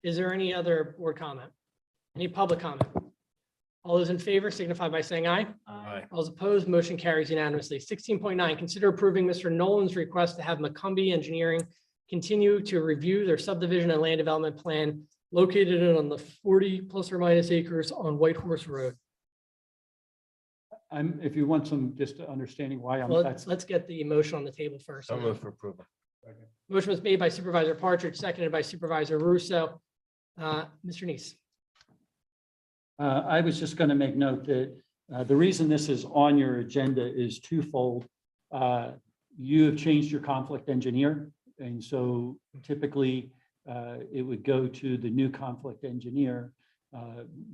Speaker 2: Is there any other board comment? Any public comment? All those in favor signify by saying aye.
Speaker 7: Aye.
Speaker 2: All those opposed, motion carries unanimously. 16.9, consider approving Mr. Nolan's request to have McCumbee Engineering continue to review their subdivision and land development plan located on the 40 plus or minus acres on White Horse Road.
Speaker 1: If you want some just understanding why I'm,
Speaker 2: Well,
Speaker 1: that's,
Speaker 2: let's get the motion on the table first.
Speaker 7: So move for approval.
Speaker 5: Second.
Speaker 2: Motion was made by Supervisor Partridge, seconded by Supervisor Russo. Mr. Neese.
Speaker 1: I was just going to make note that the reason this is on your agenda is twofold. You have changed your conflict engineer, and so typically it would go to the new conflict engineer.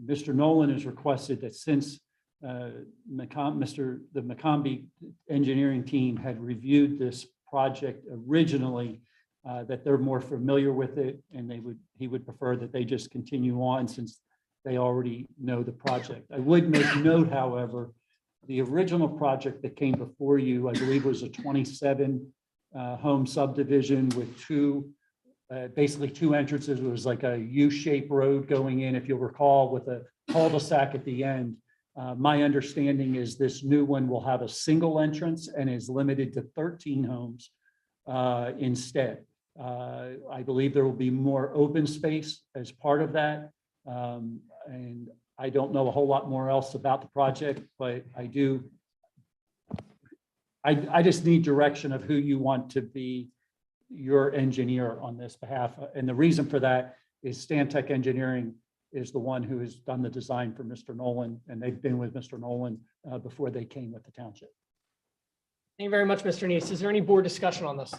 Speaker 1: Mr. Nolan has requested that since the McCombie engineering team had reviewed this project originally, that they're more familiar with it, and he would prefer that they just continue on since they already know the project. I would make note, however, the original project that came before you, I believe, was a 27 home subdivision with basically two entrances. It was like a U-shaped road going in, if you'll recall, with a cul-de-sac at the end. My understanding is this new one will have a single entrance and is limited to 13 homes instead. I believe there will be more open space as part of that. And I don't know a whole lot more else about the project, but I just need direction of who you want to be your engineer on this behalf. And the reason for that is Stantec Engineering is the one who has done the design for Mr. Nolan, and they've been with Mr. Nolan before they came with the township.
Speaker 2: Thank you very much, Mr. Neese. Is there any board discussion on this?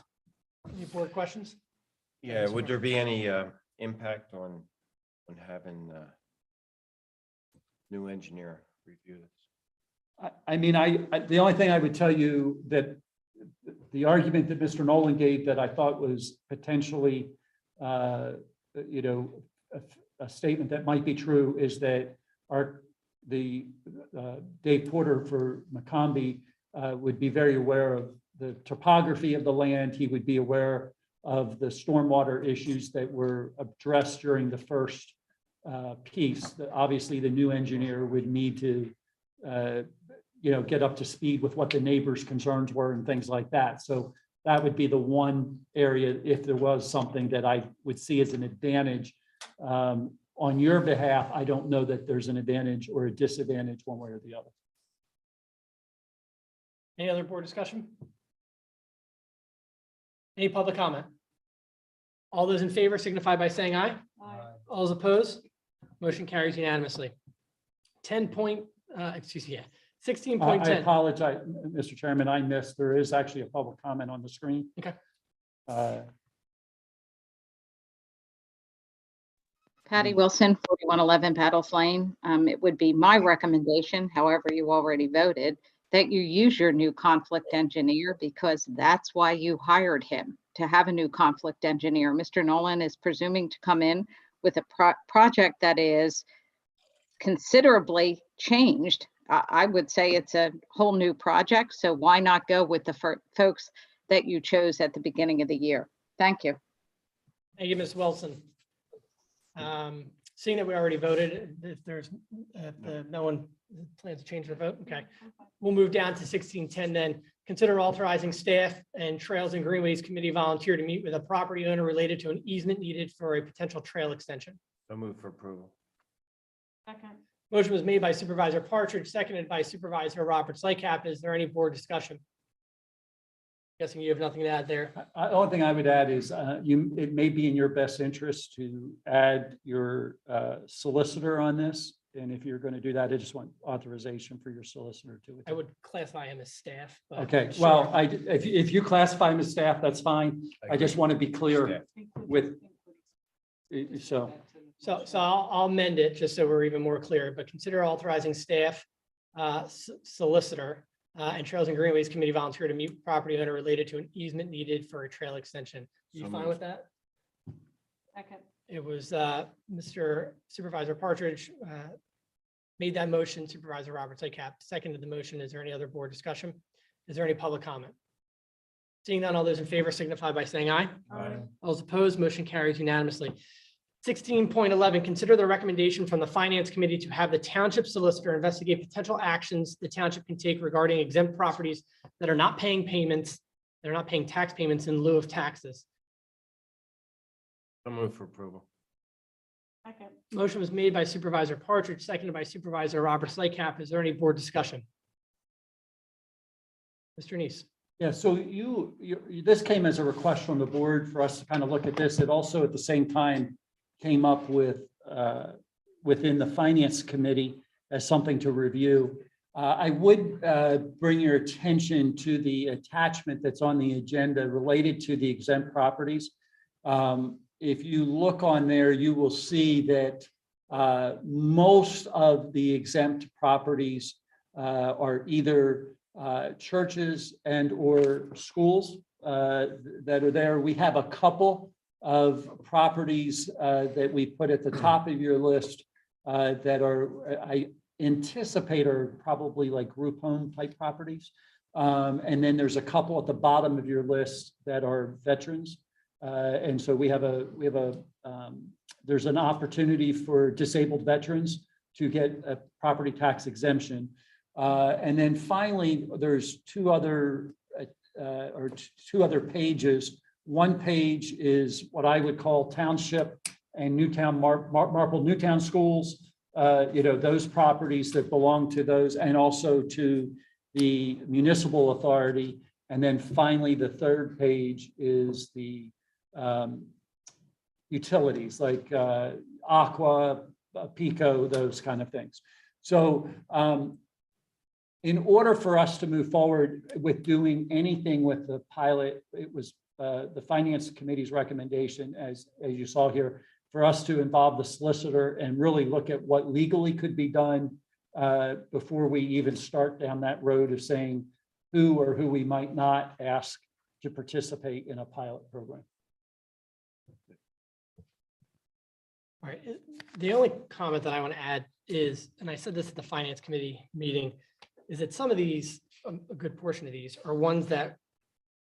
Speaker 2: Any board questions?
Speaker 7: Yeah, would there be any impact on having new engineer review this?
Speaker 1: I mean, the only thing I would tell you that the argument that Mr. Nolan gave that I thought was potentially, a statement that might be true is that Dave Porter for McCombie would be very aware of the topography of the land. He would be aware of the stormwater issues that were addressed during the first piece. Obviously, the new engineer would need to, get up to speed with what the neighbors' concerns were and things like that. So that would be the one area, if there was something that I would see as an advantage. On your behalf, I don't know that there's an advantage or a disadvantage one way or the other.
Speaker 2: Any other board discussion? Any public comment? All those in favor signify by saying aye. All those opposed? Motion carries unanimously. 16.10.
Speaker 1: I apologize, Mr. Chairman, I missed, there is actually a public comment on the screen.
Speaker 2: Okay.
Speaker 11: Patty Wilson, 4111 Paddles Lane. It would be my recommendation, however you already voted, that you use your new conflict engineer because that's why you hired him, to have a new conflict engineer. Mr. Nolan is presuming to come in with a project that is considerably changed. I would say it's a whole new project, so why not go with the folks that you chose at the beginning of the year? Thank you.
Speaker 2: Thank you, Ms. Wilson. Seeing that we already voted, if no one plans to change their vote, okay. We'll move down to 1610 then. Consider authorizing staff and Trails and Greenways Committee volunteer to meet with a property owner related to an easement needed for a potential trail extension.
Speaker 7: So move for approval.
Speaker 4: Second.
Speaker 2: Motion was made by Supervisor Partridge, seconded by Supervisor Roberts Lycap. Is there any board discussion? Guessing you have nothing to add there.
Speaker 1: The only thing I would add is it may be in your best interest to add your solicitor on this. And if you're going to do that, I just want authorization for your solicitor to.
Speaker 2: I would classify him as staff. But
Speaker 1: Okay,
Speaker 2: sure.
Speaker 1: well, if you classify him as staff, that's fine. I just want to be clear with, so.
Speaker 2: So I'll amend it just so we're even more clear, but consider authorizing staff, solicitor, and Trails and Greenways Committee volunteer to meet with property owner related to an easement needed for a trail extension. You
Speaker 7: So
Speaker 2: fine
Speaker 7: moved.
Speaker 2: with that?
Speaker 4: Second.
Speaker 2: It was Mr. Supervisor Partridge made that motion. Supervisor Roberts Lycap seconded the motion. Is there any other board discussion? Is there any public comment? Seeing none, all those in favor signify by saying aye.
Speaker 5: Aye.
Speaker 2: All those opposed, motion carries unanimously. 16.11, consider the recommendation from the Finance Committee to have the Township Solicitor investigate potential actions the township can take regarding exempt properties that are not paying payments, they're not paying tax payments in lieu of taxes.
Speaker 7: So move for approval.
Speaker 4: Second.
Speaker 2: Motion was made by Supervisor Partridge, seconded by Supervisor Roberts Lycap. Is there any board discussion? Mr. Neese.
Speaker 1: Yeah, so this came as a request from the board for us to kind of look at this. It also at the same time came up with within the Finance Committee as something to review. I would bring your attention to the attachment that's on the agenda related to the exempt properties. If you look on there, you will see that most of the exempt properties are either churches and or schools that are there. We have a couple of properties that we put at the top of your list that are, I anticipate are probably like group home type properties. And then there's a couple at the bottom of your list that are veterans. And so there's an opportunity for disabled veterans to get a property tax exemption. And then finally, there's two other pages. One page is what I would call Township and Newtown, Marple Newtown schools, those properties that belong to those, and also to the municipal authority. And then finally, the third page is the utilities like Aqua, Pico, those kind of things. So in order for us to move forward with doing anything with the pilot, it was the Finance Committee's recommendation, as you saw here, for us to involve the solicitor and really look at what legally could be done before we even start down that road of saying who we might not ask to participate in a pilot program.
Speaker 2: All right. The only comment that I want to add is, and I said this at the Finance Committee meeting, is that some of these, a good portion of these are ones that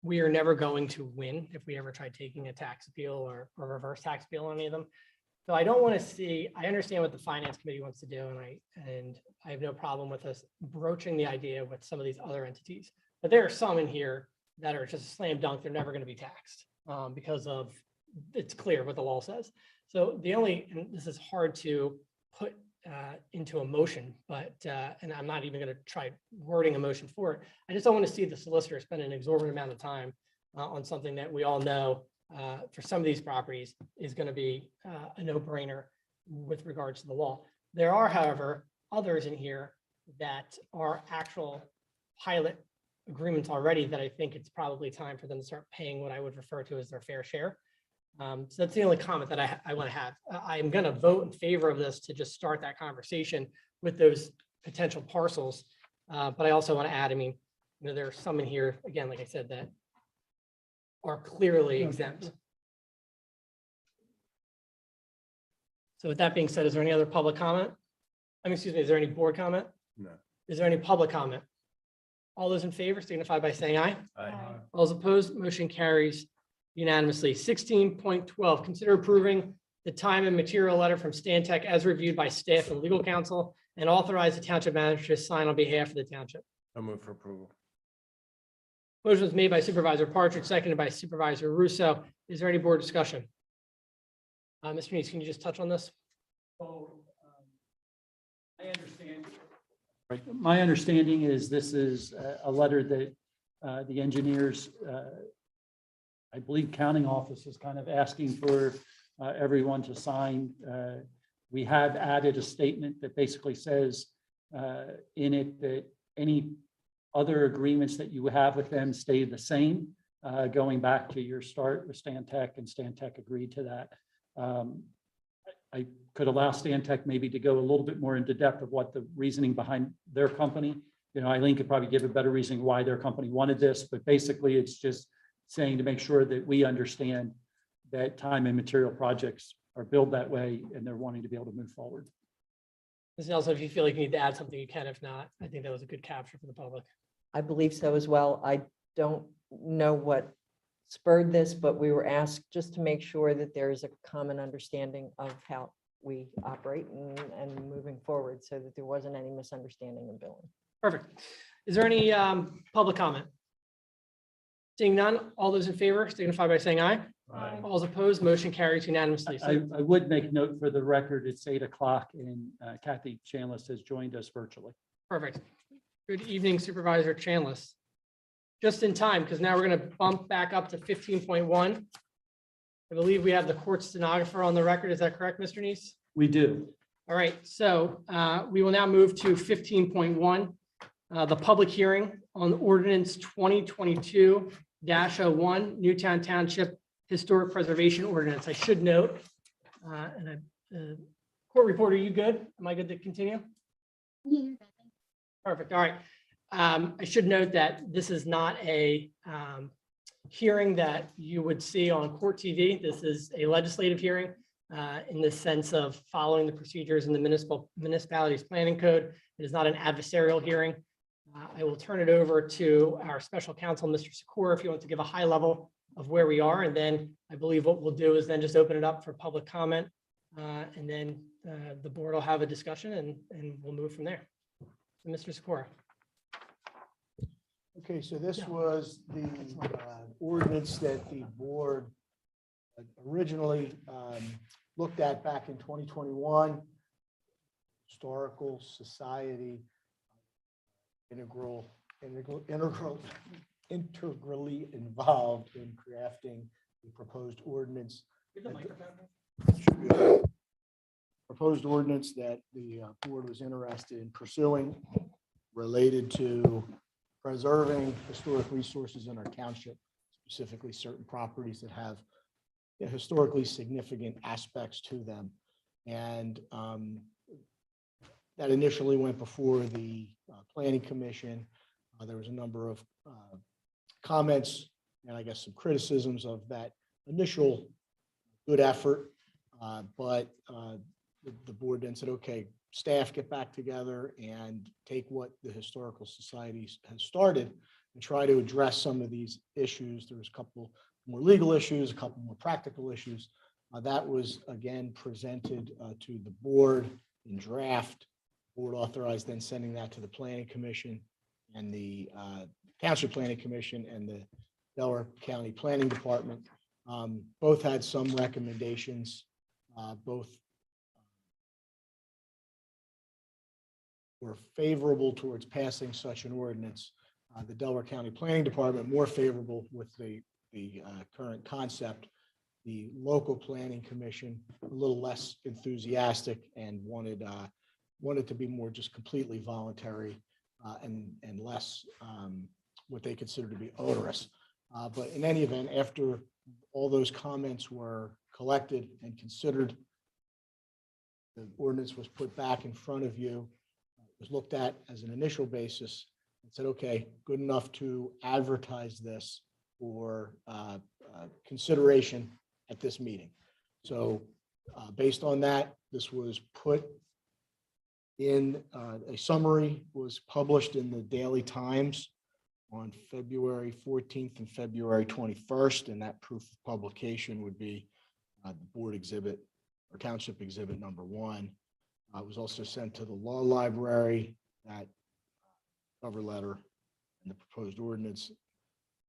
Speaker 2: we are never going to win if we ever try taking a tax appeal or reverse tax appeal on any of them. So I don't want to see, I understand what the finance committee wants to do, and I have no problem with us broaching the idea with some of these other entities. But there are some in here that are just a slam dunk, they're never going to be taxed because of, it's clear what the law says. So the only, and this is hard to put into a motion, but, and I'm not even going to try wording a motion for it. I just don't want to see the solicitor spend an exorbitant amount of time on something that we all know for some of these properties is going to be a no-brainer with regards to the law. There are, however, others in here that are actual pilot agreements already that I think it's probably time for them to start paying what I would refer to as their fair share. So that's the only comment that I want to have. I'm going to vote in favor of this to just start that conversation with those potential parcels. But I also want to add, I mean, you know, there are some in here, again, like I said, that are clearly exempt. So with that being said, is there any other public comment? I mean, excuse me, is there any board comment?
Speaker 7: No.
Speaker 2: Is there any public comment? All those in favor signify by saying aye. All those opposed, motion carries unanimously. 16.12, consider approving the time and material letter from Stantec as reviewed by staff and legal counsel and authorize the township manager to sign on behalf of the township.
Speaker 7: I'll move for approval.
Speaker 2: Motion was made by Supervisor Partridge, seconded by Supervisor Russo. Is there any board discussion? Mr. Neese, can you just touch on this?
Speaker 1: So, I understand. Right. My understanding is this is a letter that the engineers, I believe counting office is kind of asking for everyone to sign. We have added a statement that basically says in it that any other agreements that you have with them stay the same, going back to your start with Stantec, and Stantec agreed to that. I could allow Stantec maybe to go a little bit more into depth of what the reasoning behind their company. You know, Eileen could probably give a better reasoning why their company wanted this, but basically it's just saying to make sure that we understand that time and material projects are billed that way and they're wanting to be able to move forward.
Speaker 2: Ms. Nelson, if you feel like you need to add something, you can. If not, I think that was a good capture for the public.
Speaker 10: I believe so as well. I don't know what spurred this, but we were asked just to make sure that there is a common understanding of how we operate and moving forward so that there wasn't any misunderstanding in billing.
Speaker 2: Perfect. Is there any public comment? Seeing none, all those in favor signify by saying aye.
Speaker 1: Aye.
Speaker 2: All those opposed, motion carries unanimously.
Speaker 1: I would make note for the record, it's 8 o'clock and Kathy Chanlis has joined us virtually.
Speaker 2: Perfect. Good evening, Supervisor Chanlis. Just in time, because now we're going to bump back up to 15.1. I believe we have the court stenographer on the record. Is that correct, Mr. Neese?
Speaker 1: We do.
Speaker 2: All right, so we will now move to 15.1, the public hearing on Ordinance 2022-01, Newtown Township Historic Preservation Ordinance. I should note, court reporter, are you good? Am I good to continue?
Speaker 11: Yeah.
Speaker 2: Perfect. All right. I should note that this is not a hearing that you would see on court TV. This is a legislative hearing in the sense of following the procedures in the municipalities planning code. It is not an adversarial hearing. I will turn it over to our special counsel, Mr. Sikora, if you want to give a high level of where we are. And then I believe what we'll do is then just open it up for public comment. And then the board will have a discussion and we'll move from there. So, Mr. Sikora.
Speaker 9: Okay, so this was the ordinance that the board originally looked at back in 2021. Historical Society integrally involved in crafting the proposed ordinance. Proposed ordinance that the board was interested in pursuing related to preserving historic resources in our township, specifically certain properties that have historically significant aspects to them. And that initially went before the Planning Commission. There was a number of comments and I guess some criticisms of that initial good effort. But the board then said, okay, staff get back together and take what the Historical Society has started and try to address some of these issues. There was a couple more legal issues, a couple more practical issues. That was again presented to the board in draft. Board authorized then sending that to the Planning Commission and the Township Planning Commission and the Delaware County Planning Department. Both had some recommendations. Both were favorable towards passing such an ordinance. The Delaware County Planning Department more favorable with the current concept. The local planning commission a little less enthusiastic and wanted to be more just completely voluntary and less what they consider to be onerous. But in any event, after all those comments were collected and considered, the ordinance was put back in front of you, was looked at as an initial basis and said, okay, good enough to advertise this for consideration at this meeting. So based on that, this was put in a summary, was published in the Daily Times on February 14th and February 21st, and that proof of publication would be the board exhibit or township exhibit number 1. It was also sent to the law library. That cover letter and the proposed ordinance,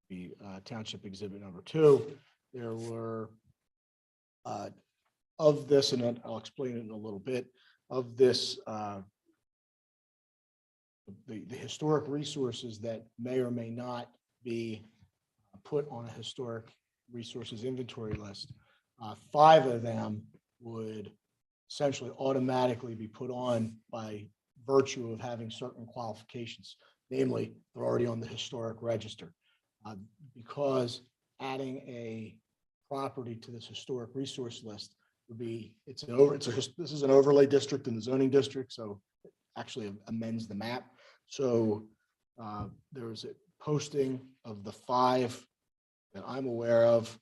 Speaker 9: the township exhibit number 2. There were of this, and I'll explain it in a little bit, of this, the historic resources that may or may not be put on a historic resources inventory list. 5 of them would essentially automatically be put on by virtue of having certain qualifications. Namely, they're already on the historic register. Because adding a property to this historic resource list would be, this is an overlay district in the zoning district, so it actually amends the map. So there was a posting of the 5 that I'm aware of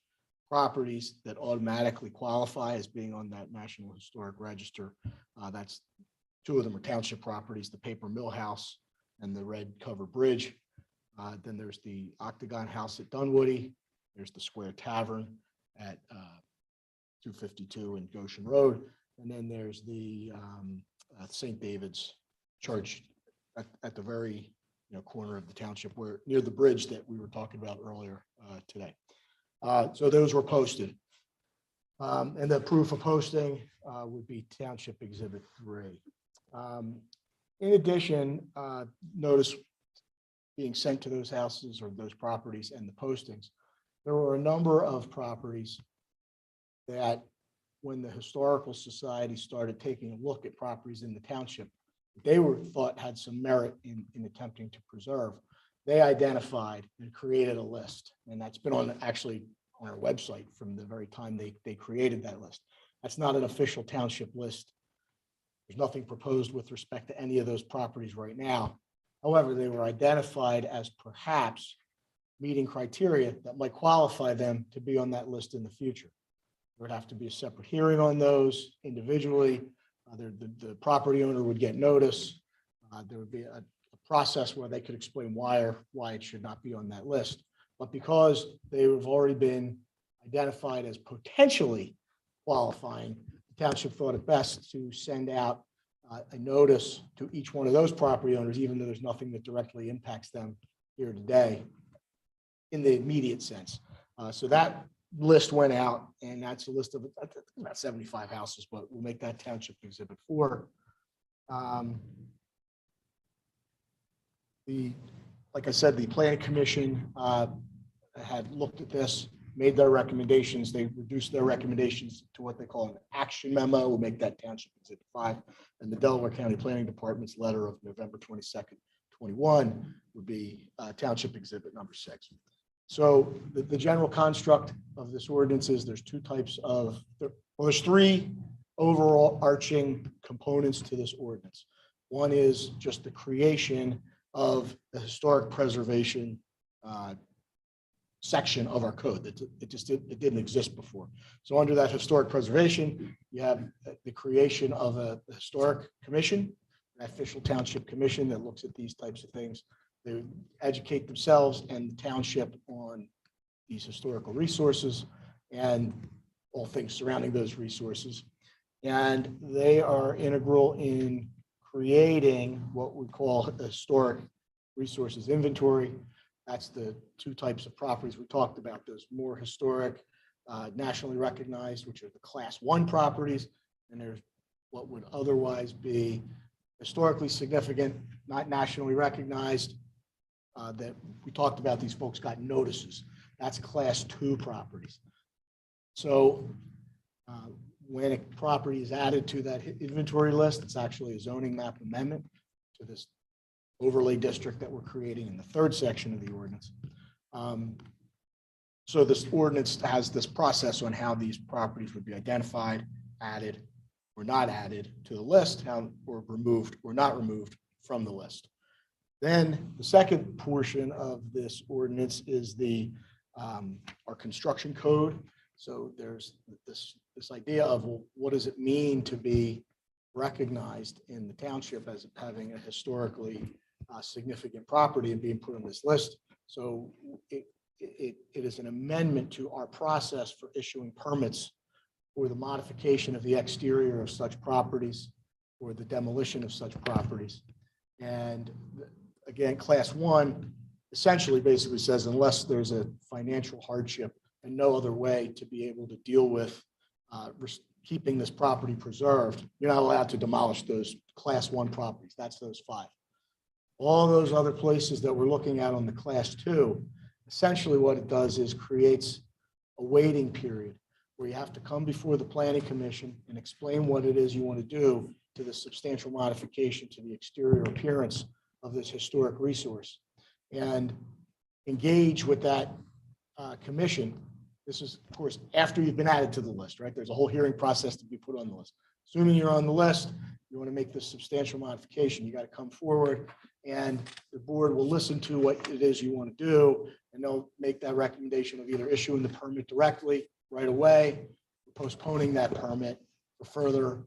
Speaker 9: properties that automatically qualify as being on that National Historic Register. That's 2 of them are township properties, the Paper Mill House and the Red Cover Bridge. Then there's the Octagon House at Dunwoody. There's the Square Tavern at 252 in Goshen Road. And then there's the St. David's Church at the very corner of the township, where near the bridge that we were talking about earlier today. So those were posted. And the proof of posting would be Township Exhibit 3. In addition, notice being sent to those houses or those properties and the postings, there were a number of properties that when the Historical Society started taking a look at properties in the township, they were thought had some merit in attempting to preserve. They identified and created a list, and that's been on actually on our website from the very time they created that list. That's not an official township list. There's nothing proposed with respect to any of those properties right now. However, they were identified as perhaps meeting criteria that might qualify them to be on that list in the future. There would have to be a separate hearing on those individually. The property owner would get notice. There would be a process where they could explain why it should not be on that list. But because they have already been identified as potentially qualifying, the township thought it best to send out a notice to each one of those property owners, even though there's nothing that directly impacts them here today in the immediate sense. So that list went out, and that's a list of about 75 houses, but we'll make that Township Exhibit 4. Like I said, the Planning Commission had looked at this, made their recommendations. They reduced their recommendations to what they call an action memo. We'll make that Township Exhibit 5. And the Delaware County Planning Department's letter of November 22nd, 21 would be Township Exhibit number 6. So the general construct of this ordinance is there's 2 types of, there's 3 overall arching components to this ordinance. One is just the creation of the historic preservation section of our code. It didn't exist before. So under that historic preservation, you have the creation of a historic commission, an official township commission that looks at these types of things. They educate themselves and the township on these historical resources and all things surrounding those resources. And they are integral in creating what we call a historic resources inventory. That's the two types of properties we talked about, those more historic, nationally recognized, which are the class 1 properties. And there's what would otherwise be historically significant, not nationally recognized, that we talked about. These folks got notices. That's class 2 properties. So when a property is added to that inventory list, it's actually a zoning map amendment to this overlay district that we're creating in the 3rd section of the ordinance. So this ordinance has this process on how these properties would be identified, added, or not added to the list, or removed or not removed from the list. Then the second portion of this ordinance is our construction code. So there's this idea of, well, what does it mean to be recognized in the township as having a historically significant property and being put on this list. So it is an amendment to our process for issuing permits for the modification of the exterior of such properties or the demolition of such properties. And again, class 1 essentially basically says unless there's a financial hardship and no other way to be able to deal with keeping this property preserved, you're not allowed to demolish those class 1 properties. That's those 5. All those other places that we're looking at on the class 2, essentially what it does is creates a waiting period where you have to come before the planning commission and explain what it is you want to do to the substantial modification to the exterior appearance of this historic resource and engage with that commission. This is, of course, after you've been added to the list, right? There's a whole hearing process to be put on the list. Assuming you're on the list, you want to make this substantial modification, you got to come forward and the board will listen to what it is you want to do, and they'll make that recommendation of either issuing the permit directly right away, or postponing that permit for further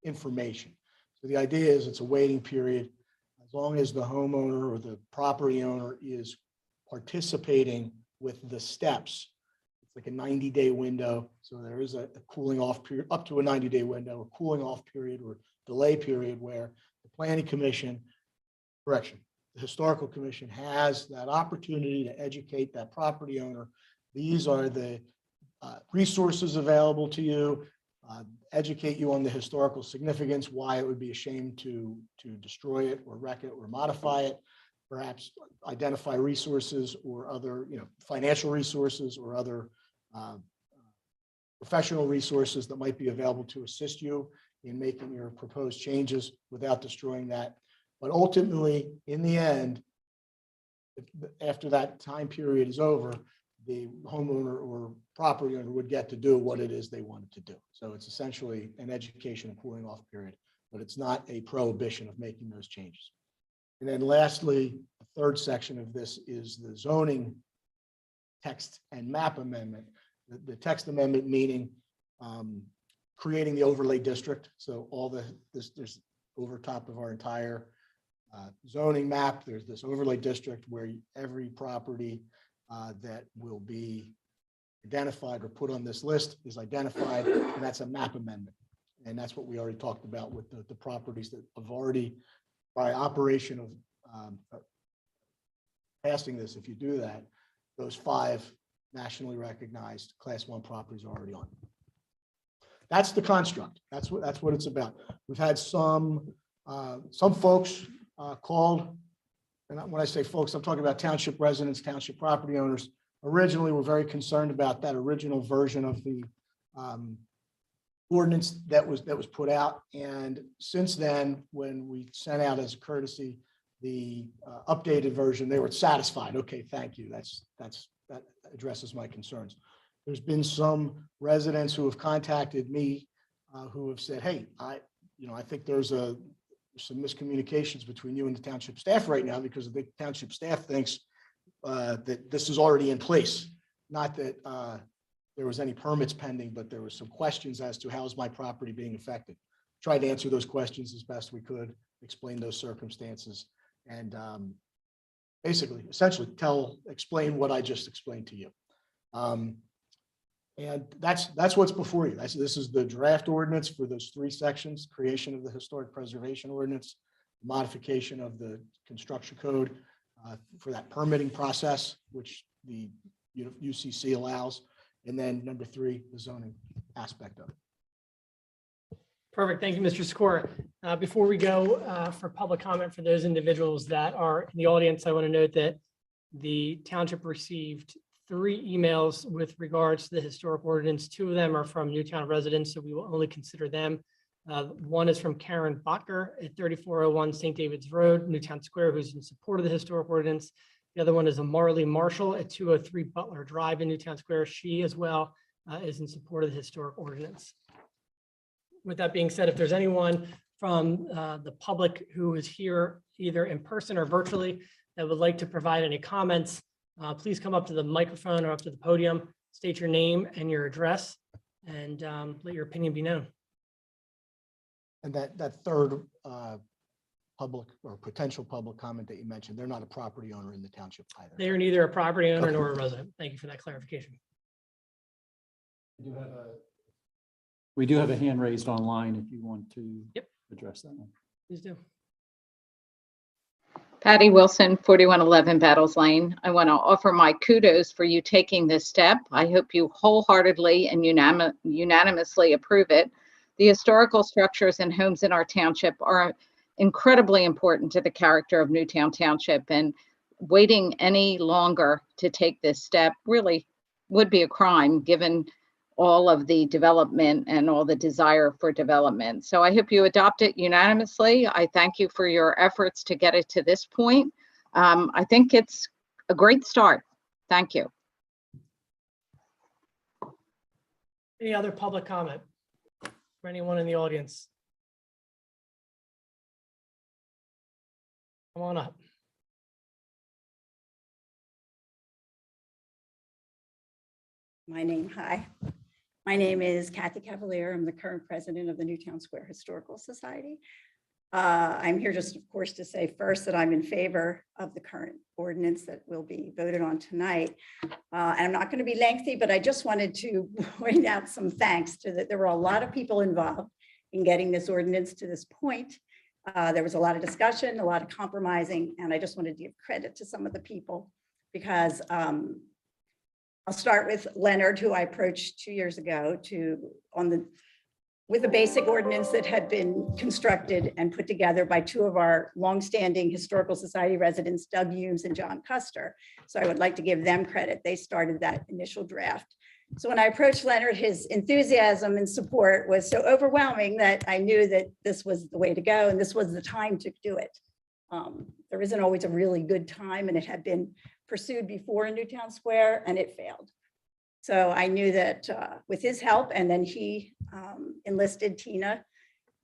Speaker 9: information. So the idea is it's a waiting period. As long as the homeowner or the property owner is participating with the steps, it's like a 90-day window. So there is a cooling off period, up to a 90-day window, a cooling off period or delay period where the planning commission, the historical commission has that opportunity to educate that property owner. These are the resources available to you, educate you on the historical significance, why it would be a shame to destroy it or wreck it or modify it, perhaps identify resources or other, financial resources or other professional resources that might be available to assist you in making your proposed changes without destroying that. But ultimately, in the end, after that time period is over, the homeowner or property owner would get to do what it is they wanted to do. So it's essentially an education and cooling off period, but it's not a prohibition of making those changes. And then lastly, the 3rd section of this is the zoning text and map amendment. The text amendment meaning creating the overlay district. So all there's over top of our entire zoning map, there's this overlay district where every property that will be identified or put on this list is identified, and that's a map amendment. And that's what we already talked about with the properties that have already, by operation of passing this, if you do that, those 5 nationally recognized class 1 properties are already on. That's the construct. That's what it's about. We've had some folks called, and when I say folks, I'm talking about township residents, township property owners. Originally, we're very concerned about that original version of the ordinance that was put out. And since then, when we sent out as a courtesy the updated version, they were satisfied. Okay, thank you. That addresses my concerns. There's been some residents who have contacted me who have said, hey, I think there's some miscommunications between you and the township staff right now, because the township staff thinks that this is already in place. Not that there was any permits pending, but there was some questions as to how is my property being affected. Tried to answer those questions as best we could, explain those circumstances, and basically, essentially explain what I just explained to you. And that's what's before you. This is the draft ordinance for those 3 sections: creation of the historic preservation ordinance, modification of the construction code for that permitting process, which the UCC allows, and then number 3, the zoning aspect of it.
Speaker 2: Perfect. Thank you, Mr. Sikora. Before we go for public comment for those individuals that are in the audience, I want to note that the township received 3 emails with regards to the historic ordinance. 2 of them are from Newtown residents, so we will only consider them. One is from Karen Botker at 3401 St. David's Road, Newtown Square, who's in support of the historic ordinance. The other one is a Marley Marshall at 203 Butler Drive in Newtown Square. She as well is in support of the historic ordinance. With that being said, if there's anyone from the public who is here either in person or virtually that would like to provide any comments, please come up to the microphone or up to the podium, state your name and your address, and let your opinion be known.
Speaker 9: And that third public or potential public comment that you mentioned, they're not a property owner in the township either.
Speaker 2: They are neither a property owner nor a resident. Thank you for that clarification.
Speaker 1: We do have a hand raised online if you want to address that one.
Speaker 2: Please do.
Speaker 11: Patty Wilson, 4111 Battles Lane. I want to offer my kudos for you taking this step. I hope you wholeheartedly and unanimously approve it. The historical structures and homes in our township are incredibly important to the character of Newtown Township, and waiting any longer to take this step really would be a crime given all of the development and all the desire for development. So I hope you adopt it unanimously. I thank you for your efforts to get it to this point. I think it's a great start. Thank you.
Speaker 2: Any other public comment for anyone in the audience? Come on up.
Speaker 12: My name is Kathy Cavalier. I'm the current president of the Newtown Square Historical Society. I'm here just, of course, to say first that I'm in favor of the current ordinance that will be voted on tonight. And I'm not going to be lengthy, but I just wanted to point out some thanks to that. There were a lot of people involved in getting this ordinance to this point. There was a lot of discussion, a lot of compromising, and I just wanted to give credit to some of the people because I'll start with Leonard, who I approached 2 years ago with a basic ordinance that had been constructed and put together by 2 of our longstanding Historical Society residents, Doug Humes and John Custer. So I would like to give them credit. They started that initial draft. So when I approached Leonard, his enthusiasm and support was so overwhelming that I knew that this was the way to go and this was the time to do it. There isn't always a really good time, and it had been pursued before in Newtown Square and it failed. So I knew that with his help, and then he enlisted Tina,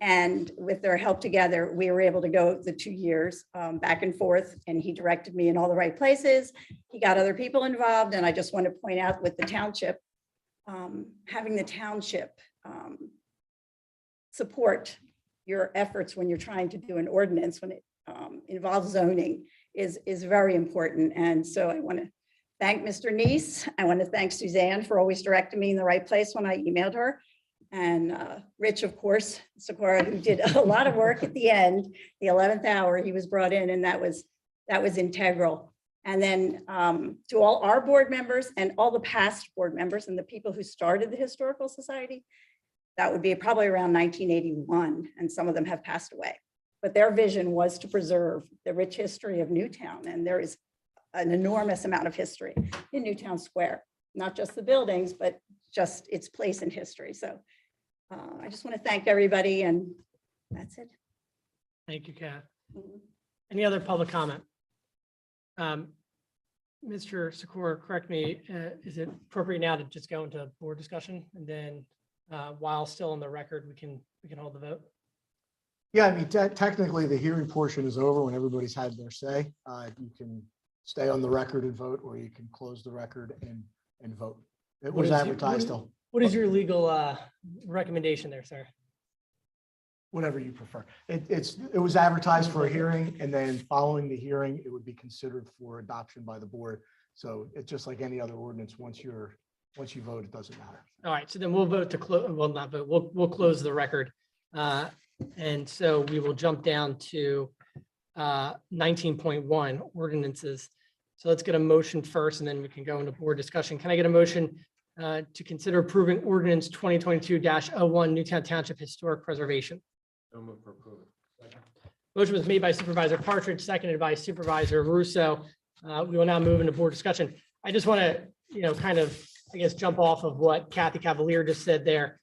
Speaker 12: and with their help together, we were able to go the 2 years back and forth, and he directed me in all the right places. He got other people involved, and I just want to point out with the township, having the township support your efforts when you're trying to do an ordinance, when it involves zoning, is very important. And so I want to thank Mr. Neese. I want to thank Suzanne for always directing me in the right place when I emailed her. And Rich, of course, Sikora, who did a lot of work at the end, the 11th hour, he was brought in, and that was integral. And then to all our board members and all the past board members and the people who started the Historical Society, that would be probably around 1981, and some of them have passed away. But their vision was to preserve the rich history of Newtown, and there is an enormous amount of history in Newtown Square, not just the buildings, but just its place in history. So I just want to thank everybody, and that's it.
Speaker 2: Thank you, Kat. Any other public comment? Mr. Sikora, correct me, is it appropriate now to just go into board discussion, and then while still on the record, we can hold the vote?
Speaker 9: Yeah, I mean, technically, the hearing portion is over when everybody's had their say. You can stay on the record and vote, or you can close the record and vote. It
Speaker 2: What
Speaker 9: was
Speaker 2: is your-
Speaker 9: advertised till,
Speaker 2: What is your legal recommendation there, sir?
Speaker 9: whatever you prefer. It was advertised for a hearing, and then following the hearing, it would be considered for adoption by the board. So it's just like any other ordinance. Once you vote, it doesn't matter.
Speaker 2: All right, so then we'll vote to close, well, not vote, we'll close the record. And so we will jump down to 19.1 ordinances. So let's get a motion first, and then we can go into board discussion. Can I get a motion to consider approving ordinance 2022-01 Newtown Township Historic Preservation?
Speaker 7: So move for approval.
Speaker 2: Motion was made by Supervisor Partridge, seconded by Supervisor Russo. We will now move into board discussion. I just want to, kind of, I guess, jump off of what Kathy Cavalier just said there.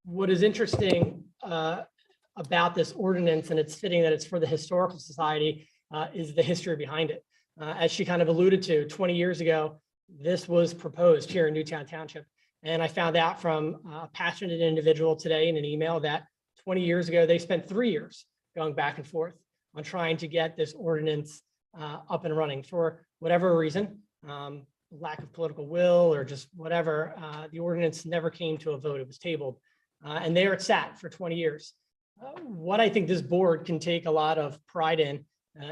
Speaker 2: What is interesting about this ordinance, and it's fitting that it's for the Historical Society, is the history behind it. As she kind of alluded to, 20 years ago, this was proposed here in Newtown Township. And I found out from a passionate individual today in an email that 20 years ago, they spent 3 years going back and forth on trying to get this ordinance up and running for whatever reason, lack of political will or just whatever. The ordinance never came to a vote. It was tabled. And there it sat for 20 years. What I think this board can take a lot of pride in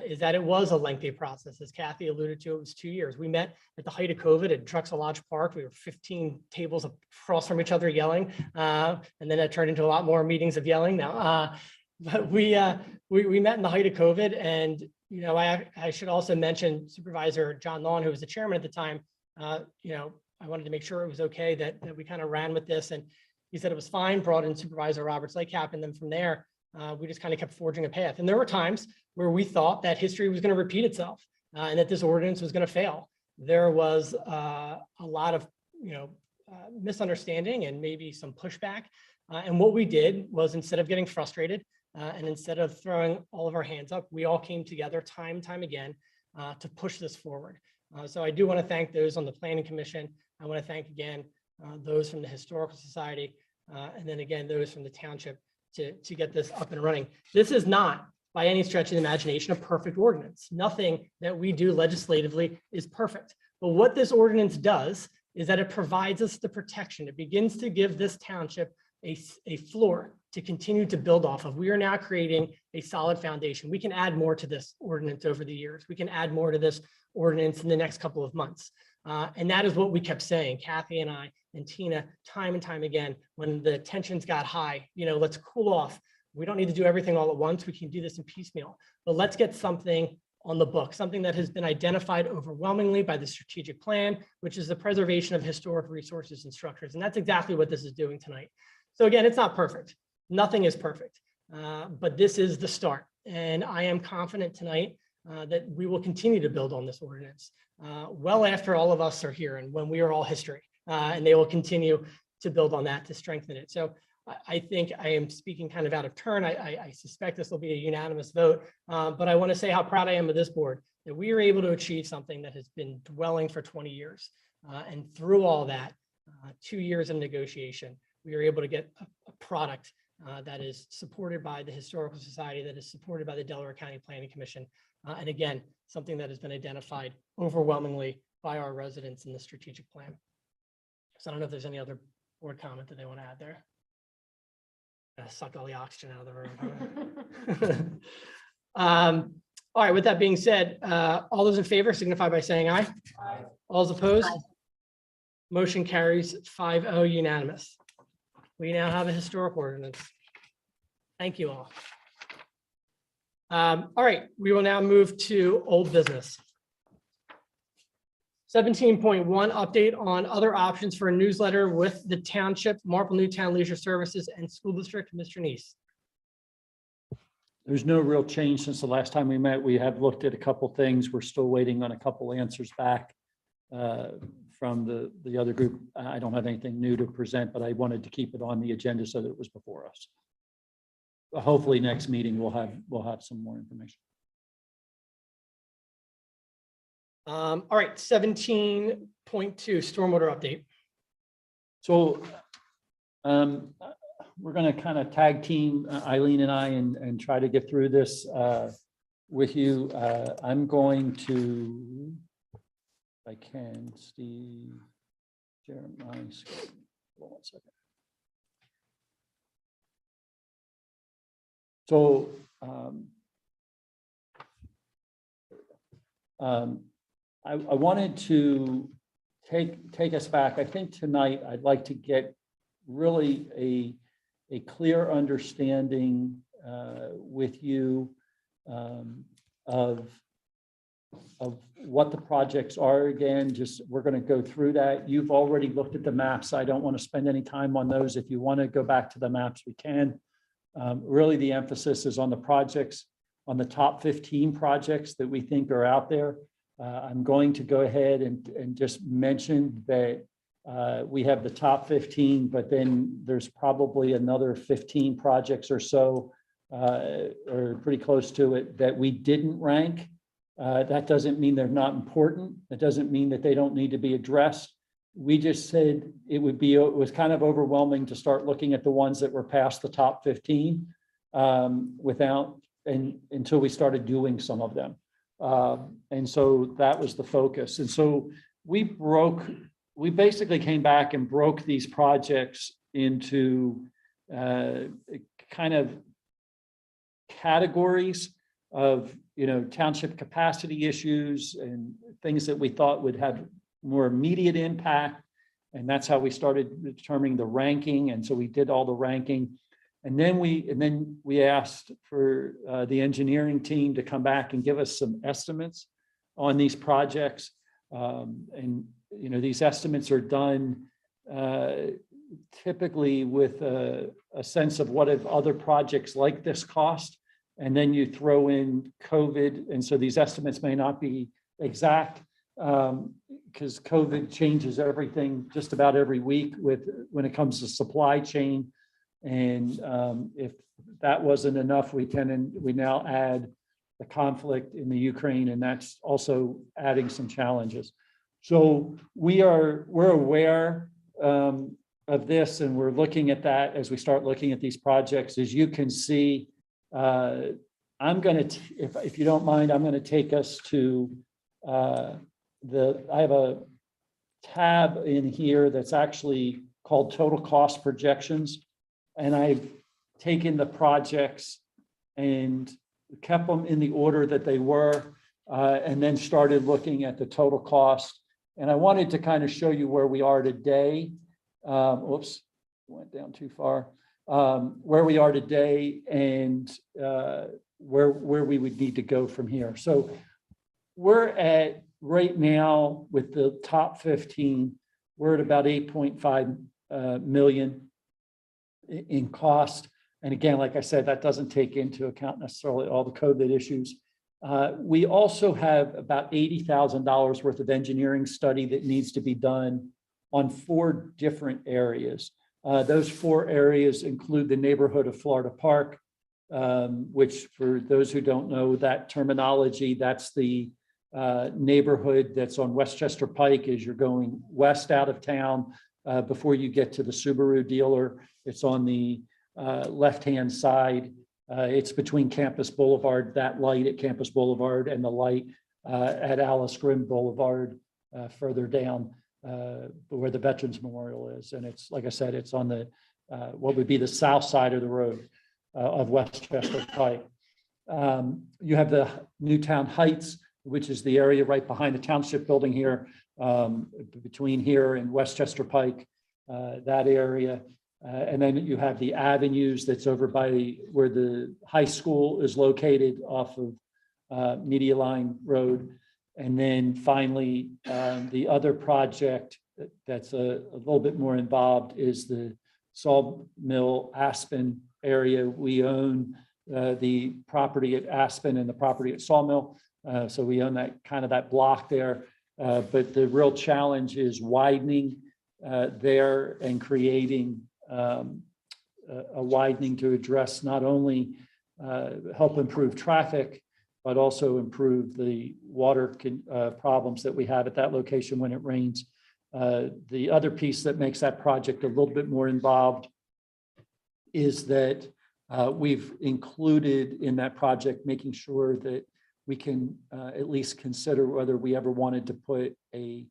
Speaker 2: is that it was a lengthy process. As Kathy alluded to, it was 2 years. We met at the height of COVID at Drexel Lodge Park. We were 15 tables across from each other yelling. And then it turned into a lot more meetings of yelling now. But we met in the height of COVID. And, I should also mention Supervisor John Lawn, who was the chairman at the time. I wanted to make sure it was okay that we kind of ran with this. And he said it was fine, brought in Supervisor Roberts Lakecap. And then from there, we just kind of kept forging a path. And there were times where we thought that history was going to repeat itself and that this ordinance was going to fail. There was a lot of, misunderstanding and maybe some pushback. And what we did was, instead of getting frustrated and instead of throwing all of our hands up, we all came together time and time again to push this forward. So I do want to thank those on the Planning Commission. I want to thank again those from the Historical Society, and then again, those from the Township to get this up and running. This is not, by any stretch of the imagination, a perfect ordinance. Nothing that we do legislatively is perfect. But what this ordinance does is that it provides us the protection. It begins to give this township a floor to continue to build off of. We are now creating a solid foundation. We can add more to this ordinance over the years. We can add more to this ordinance in the next couple of months. And that is what we kept saying, Kathy and I and Tina, time and time again, when the tensions got high, let's cool off. We don't need to do everything all at once. We can do this in piecemeal, but let's get something on the book, something that has been identified overwhelmingly by the strategic plan, which is the preservation of historic resources and structures. And that's exactly what this is doing tonight. So again, it's not perfect. Nothing is perfect, but this is the start. And I am confident tonight that we will continue to build on this ordinance well after all of us are here and when we are all history, and they will continue to build on that to strengthen it. So I think I am speaking kind of out of turn. I suspect this will be a unanimous vote, but I want to say how proud I am of this board that we are able to achieve something that has been dwelling for 20 years. And through all that, 2 years of negotiation, we are able to get a product that is supported by the Historical Society, that is supported by the Delaware County Planning Commission. And again, something that has been identified overwhelmingly by our residents in the strategic plan. So I don't know if there's any other board comment that they want to add there. Sucked all the oxygen out of the room. All right, with that being said, all those in favor signify by saying aye. Aye. All those opposed? Aye. Motion carries 5-0 unanimous. We now have a historic ordinance. Thank you all. All right, we will now move to old business. 17.1 update on other options for a newsletter with the Township, Marple Newtown Leisure Services and School District. Mr. Neese.
Speaker 1: There's no real change since the last time we met. We have looked at a couple things. We're still waiting on a couple answers back from the other group. I don't have anything new to present, but I wanted to keep it on the agenda so that it was before us. Hopefully next meeting we'll have some more information.
Speaker 2: All right, 17.2 stormwater update.
Speaker 1: So we're going to kind of tag team Eileen and I and try to get through this. with you. I'm going to, if I can, Steve, Jeremiah, hold on one second. So I wanted to take us back. I think tonight I'd like to get really a clear understanding with you of what the projects are. Again, just we're going to go through that. You've already looked at the maps. I don't want to spend any time on those. If you want to go back to the maps, we can. Really, the emphasis is on the projects, on the top 15 projects that we think are out there. I'm going to go ahead and just mention that we have the top 15, but then there's probably another 15 projects or so, or pretty close to it, that we didn't rank. That doesn't mean they're not important. That doesn't mean that they don't need to be addressed. We just said it was kind of overwhelming to start looking at the ones that were past the top 15 until we started doing some of them. And so that was the focus. And so we basically came back and broke these projects into kind of categories of, township capacity issues and things that we thought would have more immediate impact. And that's how we started determining the ranking. And so we did all the ranking. And then we asked for the engineering team to come back and give us some estimates on these projects. These estimates are done typically with a sense of what have other projects like this cost. And then you throw in COVID. And so these estimates may not be exact because COVID changes everything just about every week when it comes to supply chain. And if that wasn't enough, we now add the conflict in the Ukraine, and that's also adding some challenges. So we're aware of this, and we're looking at that as we start looking at these projects. As you can see, I'm going to, if you don't mind, I'm going to take us to I have a tab in here that's actually called total cost projections. And I've taken the projects and kept them in the order that they were, and then started looking at the total cost. And I wanted to kind of show you where we are today. Oops, went down too far. Where we are today and where we would need to go from here. So we're at right now with the top 15, we're at about 8.5 million in cost. And again, like I said, that doesn't take into account necessarily all the COVID issues. We also have about $80,000 worth of engineering study that needs to be done on 4 different areas. Those 4 areas include the neighborhood of Florida Park, which for those who don't know that terminology, that's the neighborhood that's on Westchester Pike as you're going west out of town before you get to the Subaru dealer. It's on the left-hand side. It's between Campus Boulevard, that light at Campus Boulevard, and the light at Alice Grimm Boulevard further down where the Veterans Memorial is. And it's, like I said, it's on the what would be the south side of the road of Westchester Pike. You have the Newtown Heights, which is the area right behind the Township building here, between here and Westchester Pike, that area. And then you have the avenues that's over by where the high school is located off of Media Line Road. And then finally, the other project that's a little bit more involved is the Sawmill Aspen area. We own the property at Aspen and the property at Sawmill. So we own that kind of that block there. But the real challenge is widening there and creating a widening to address not only help improve traffic, but also improve the water problems that we have at that location when it rains. The other piece that makes that project a little bit more involved is that we've included in that project making sure that we can at least consider whether we ever wanted to put a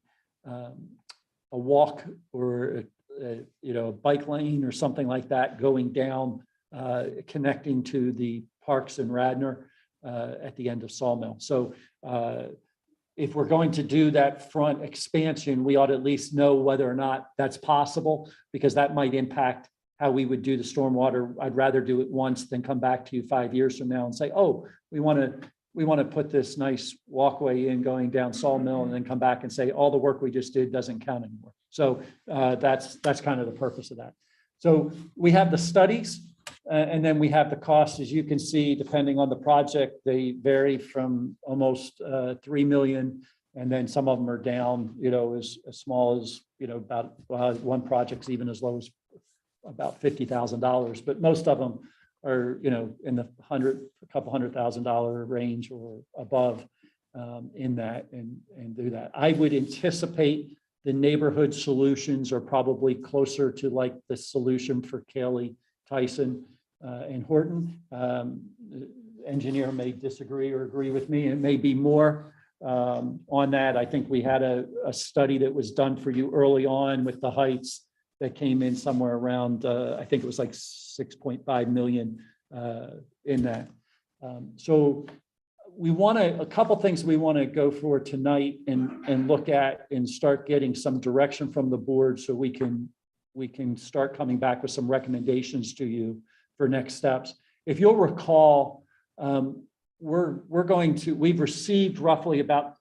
Speaker 1: walk or a bike lane or something like that going down, connecting to the parks in Radnor at the end of Sawmill. So if we're going to do that front expansion, we ought to at least know whether or not that's possible, because that might impact how we would do the stormwater. I'd rather do it once than come back to you 5 years from now and say, oh, we want to put this nice walkway in going down Sawmill, and then come back and say all the work we just did doesn't count anymore. So that's kind of the purpose of that. So we have the studies, and then we have the costs. As you can see, depending on the project, they vary from almost 3 million, and then some of them are down, as small as, about one project's even as low as about $50,000, but most of them are, in the couple $100,000 range or above in that, and do that. I would anticipate the neighborhood solutions are probably closer to like the solution for Cayley, Tyson, and Horton. Engineer may disagree or agree with me. It may be more on that. I think we had a study that was done for you early on with the heights that came in somewhere around, I think it was like 6.5 million in that. So we want to, a couple things we want to go for tonight and look at and start getting some direction from the board, so we can start coming back with some recommendations to you for next steps. If you'll recall, we've received roughly about,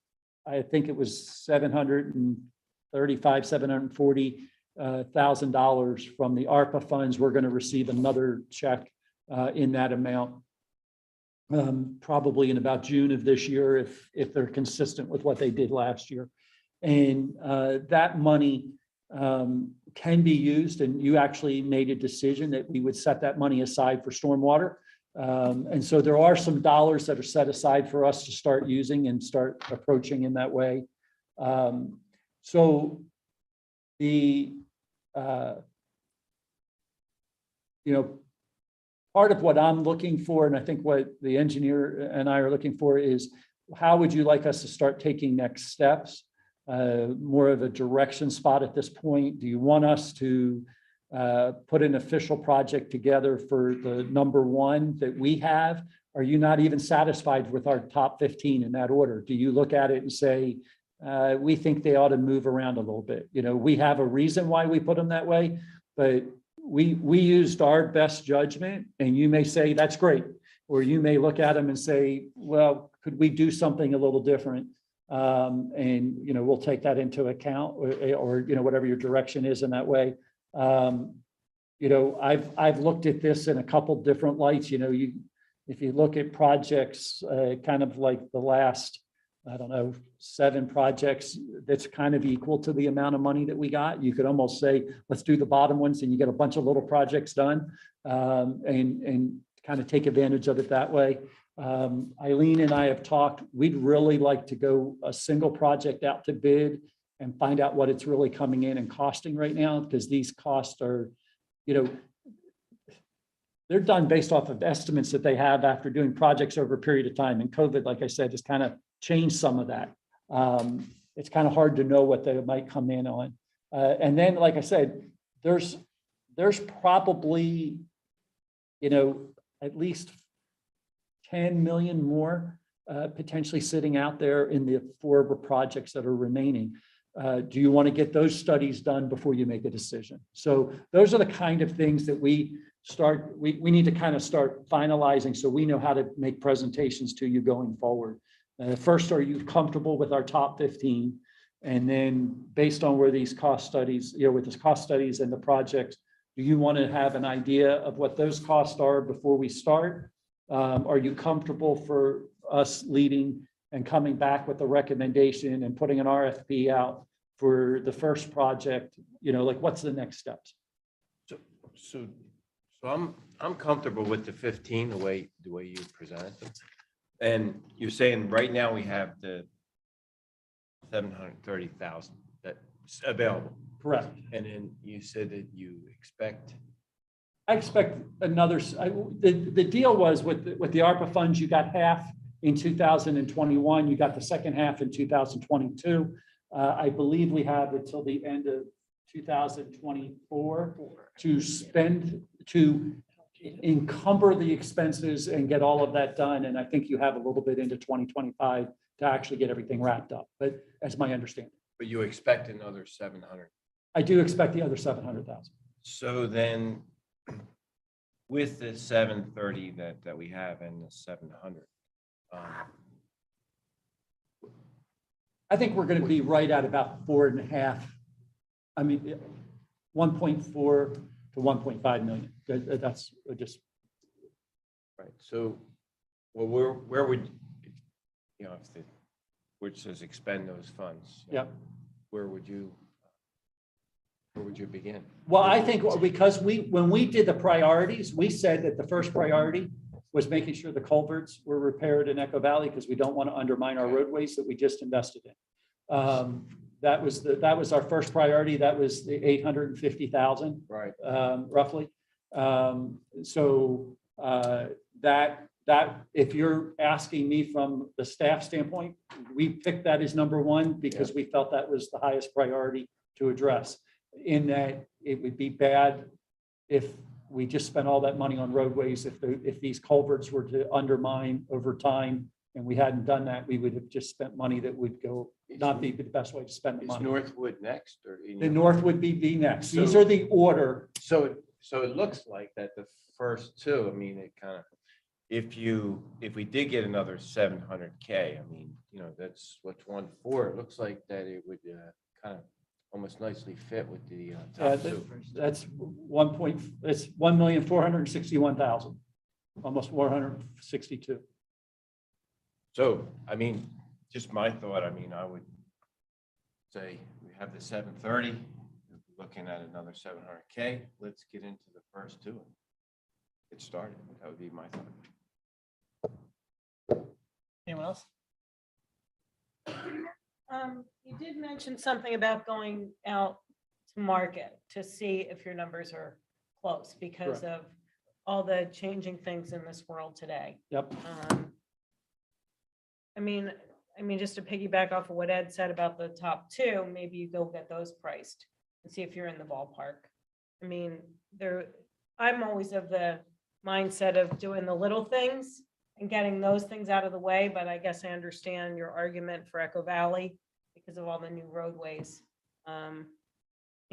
Speaker 1: I think it was $740,000 from the ARPA funds. We're going to receive another check in that amount, probably in about June of this year, if they're consistent with what they did last year. And that money can be used, and you actually made a decision that we would set that money aside for stormwater. And so there are some dollars that are set aside for us to start using and start approaching in that way. So the, part of what I'm looking for, and I think what the engineer and I are looking for, is how would you like us to start taking next steps? More of a direction spot at this point. Do you want us to put an official project together for the number one that we have? Are you not even satisfied with our top 15 in that order? Do you look at it and say, we think they ought to move around a little bit? We have a reason why we put them that way, but we used our best judgment, and you may say that's great, or you may look at them and say, well, could we do something a little different? And we'll take that into account, or whatever your direction is in that way. I've looked at this in a couple different lights. If you look at projects, kind of like the last, I don't know, 7 projects, that's kind of equal to the amount of money that we got. You could almost say, let's do the bottom ones, and you get a bunch of little projects done, and kind of take advantage of it that way. Eileen and I have talked. We'd really like to go a single project out to bid and find out what it's really coming in and costing right now, because these costs are, they're done based off of estimates that they have after doing projects over a period of time. And COVID, like I said, has kind of changed some of that. It's kind of hard to know what they might come in on. And then, like I said, there's probably, at least 10 million more potentially sitting out there in the 4 projects that are remaining. Do you want to get those studies done before you make a decision? So those are the kind of things that we need to kind of start finalizing, so we know how to make presentations to you going forward. First, are you comfortable with our top 15? And then based on where these cost studies, with the cost studies and the projects, do you want to have an idea of what those costs are before we start? Are you comfortable for us leading and coming back with a recommendation and putting an RFP out for the first project? What's the next steps?
Speaker 7: So I'm comfortable with the 15, the way you presented them. And you're saying right now we have the 730,000 that's available.
Speaker 1: Correct.
Speaker 7: And then you said that you expect.
Speaker 1: I expect another, the deal was with the ARPA funds, you got half in 2021. You got the second half in 2022. I believe we have until the end of 2024 to spend, to encumber the expenses and get all of that done. And I think you have a little bit into 2025 to actually get everything wrapped up, but that's my understanding.
Speaker 7: But you expect another 700.
Speaker 1: I do expect the other 700,000.
Speaker 7: So then with the 730 that we have and the 700,
Speaker 1: I think we're going to be right at about 4.5. I mean, 1.4 to 1.5 million. That's just,
Speaker 7: right. So, well, where would, you know, if the, which says expend those funds?
Speaker 1: yeah.
Speaker 7: Where would you begin?
Speaker 1: Well, I think because when we did the priorities, we said that the first priority was making sure the culverts were repaired in Echo Valley because we don't want to undermine our roadways that we just invested in. That was our first priority. That was the 850,000,
Speaker 7: Right.
Speaker 1: Roughly. So that if you're asking me from the staff standpoint, we picked that as number one because we felt that was the highest priority to address. In that it would be bad if we just spent all that money on roadways. If these culverts were to undermine over time and we hadn't done that, we would have just spent money that would go not be the best way to spend the
Speaker 7: Is
Speaker 1: money.
Speaker 7: Northwood next or?
Speaker 1: The North would be the next. These
Speaker 7: So-
Speaker 1: are the order.
Speaker 7: So it looks like that the first two, I mean, it kind of, if we did get another 700K, I mean, you know, that's what's 1.4. It looks like that it would kind of almost nicely fit with the top two.
Speaker 1: That's it's 1,461,000, almost 462.
Speaker 7: So, I mean, just my thought, I mean, I would say we have the 730, looking at another 700K. Let's get into the first two and get started. That would be my thought.
Speaker 2: Anyone else?
Speaker 4: You did mention something about going out to market to see if your numbers are close because
Speaker 1: Correct.
Speaker 4: of all the changing things in this world today.
Speaker 1: Yep.
Speaker 4: I mean, just to piggyback off of what Ed said about the top two, maybe you go get those priced and see if you're in the ballpark. I mean, I'm always of the mindset of doing the little things and getting those things out of the way, but I guess I understand your argument for Echo Valley because of all the new roadways. You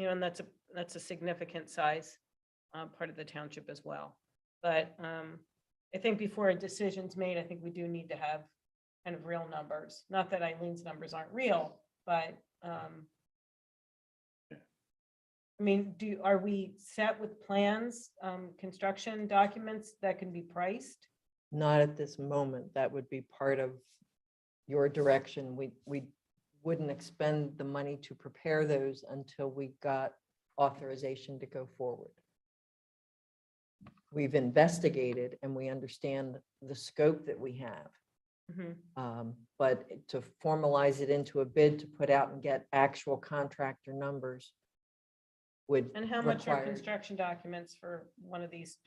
Speaker 4: know, and that's a significant size part of the township as well. But I think before a decision's made, I think we do need to have kind of real numbers. Not that Eileen's numbers aren't real, but I mean, are we set with plans, construction documents that can be priced?
Speaker 10: Not at this moment. That would be part of your direction. We wouldn't expend the money to prepare those until we got authorization to go forward. We've investigated and we understand the scope that we have. But to formalize it into a bid to put out and get actual contractor numbers would
Speaker 4: And how much are
Speaker 10: require-
Speaker 4: construction documents for these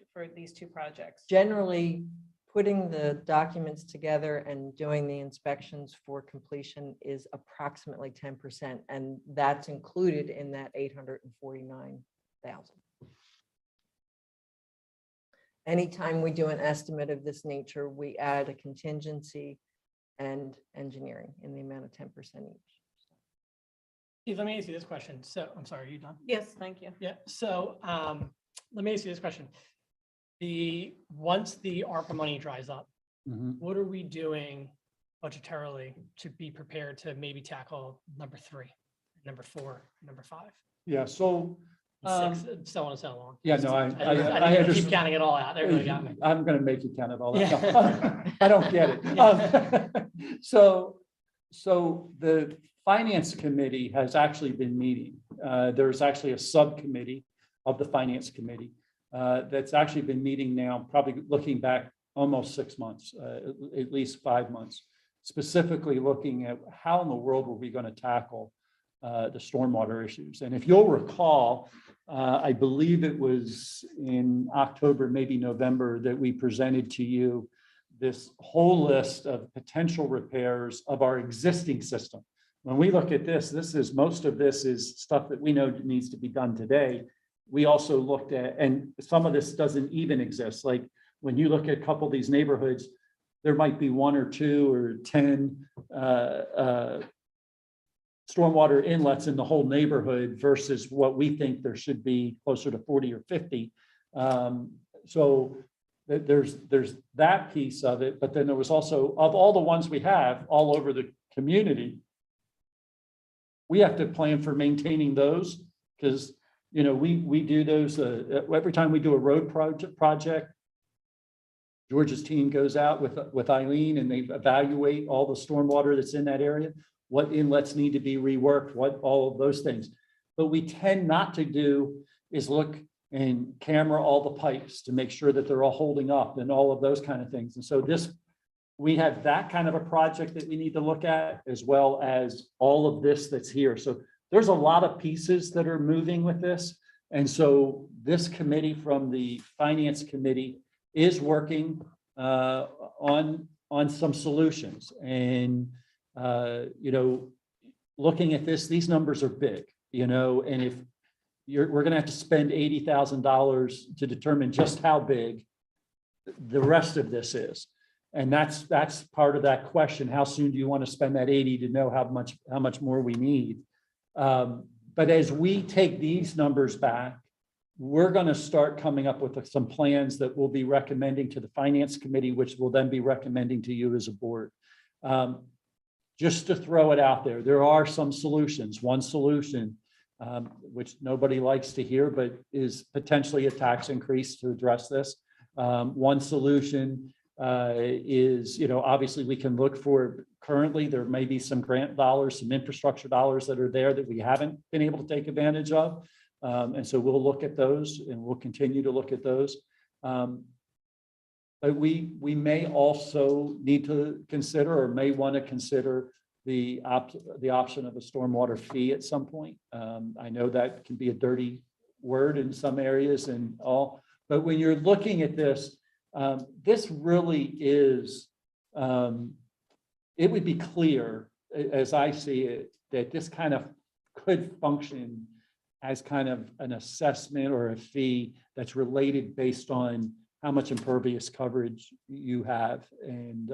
Speaker 4: two projects?
Speaker 10: Generally, putting the documents together and doing the inspections for completion is approximately 10%, and that's included in that 849,000. Anytime we do an estimate of this nature, we add a contingency and engineering in the amount of 10% each.
Speaker 2: Steve, let me ask you this question. So, I'm sorry, are you done?
Speaker 4: Yes, thank you.
Speaker 2: Yeah, so let me ask you this question. Once the ARPA money dries up, what are we doing budgetarily to be prepared to maybe tackle number 3, number 4, number 5,
Speaker 1: Yeah. So.
Speaker 2: 6, so on and so on?
Speaker 1: Yeah, no, I
Speaker 2: I keep
Speaker 1: understand.
Speaker 2: counting it all out. They really got me.
Speaker 1: I'm going to make you count it all
Speaker 2: Yeah.
Speaker 1: out. I don't get it. So the finance committee has actually been meeting. There's actually a subcommittee of the finance committee that's actually been meeting now, probably looking back almost 6 months, at least 5 months, specifically looking at how in the world were we going to tackle the stormwater issues. And if you'll recall, I believe it was in October, maybe November, that we presented to you this whole list of potential repairs of our existing system. When we look at this, most of this is stuff that we know needs to be done today. We also looked at, and some of this doesn't even exist. Like when you look at a couple of these neighborhoods, there might be 1 or 2 or 10 stormwater inlets in the whole neighborhood versus what we think there should be closer to 40 or 50. So there's that piece of it, but then there was also, of all the ones we have all over the community, we have to plan for maintaining those because, you know, we do those every time we do a road project. George's team goes out with Eileen and they evaluate all the stormwater that's in that area, what inlets need to be reworked, what all of those things. But we tend not to do is look and camera all the pipes to make sure that they're all holding up and all of those kind of things. And so we have that kind of a project that we need to look at, as well as all of this that's here. So there's a lot of pieces that are moving with this. And so this committee from the Finance Committee is working on some solutions. And, you know, looking at this, these numbers are big, you know, and if we're going to have to spend $80,000 to determine just how big the rest of this is. And that's part of that question. How soon do you want to spend that 80 to know how much more we need? But as we take these numbers back, we're going to start coming up with some plans that we'll be recommending to the Finance Committee, which will then be recommending to you as a board. Just to throw it out there, there are some solutions. One solution, which nobody likes to hear, but is potentially a tax increase to address this. One solution is, you know, obviously we can look for, currently there may be some grant dollars, some infrastructure dollars that are there that we haven't been able to take advantage of. And so we'll look at those and we'll continue to look at those. But we may also need to consider or may want to consider the option of a stormwater fee at some point. I know that can be a dirty word in some areas and all, but when you're looking at this, this really is, it would be clear, as I see it, that this kind of could function as kind of an assessment or a fee that's related based on how much impervious coverage you have. And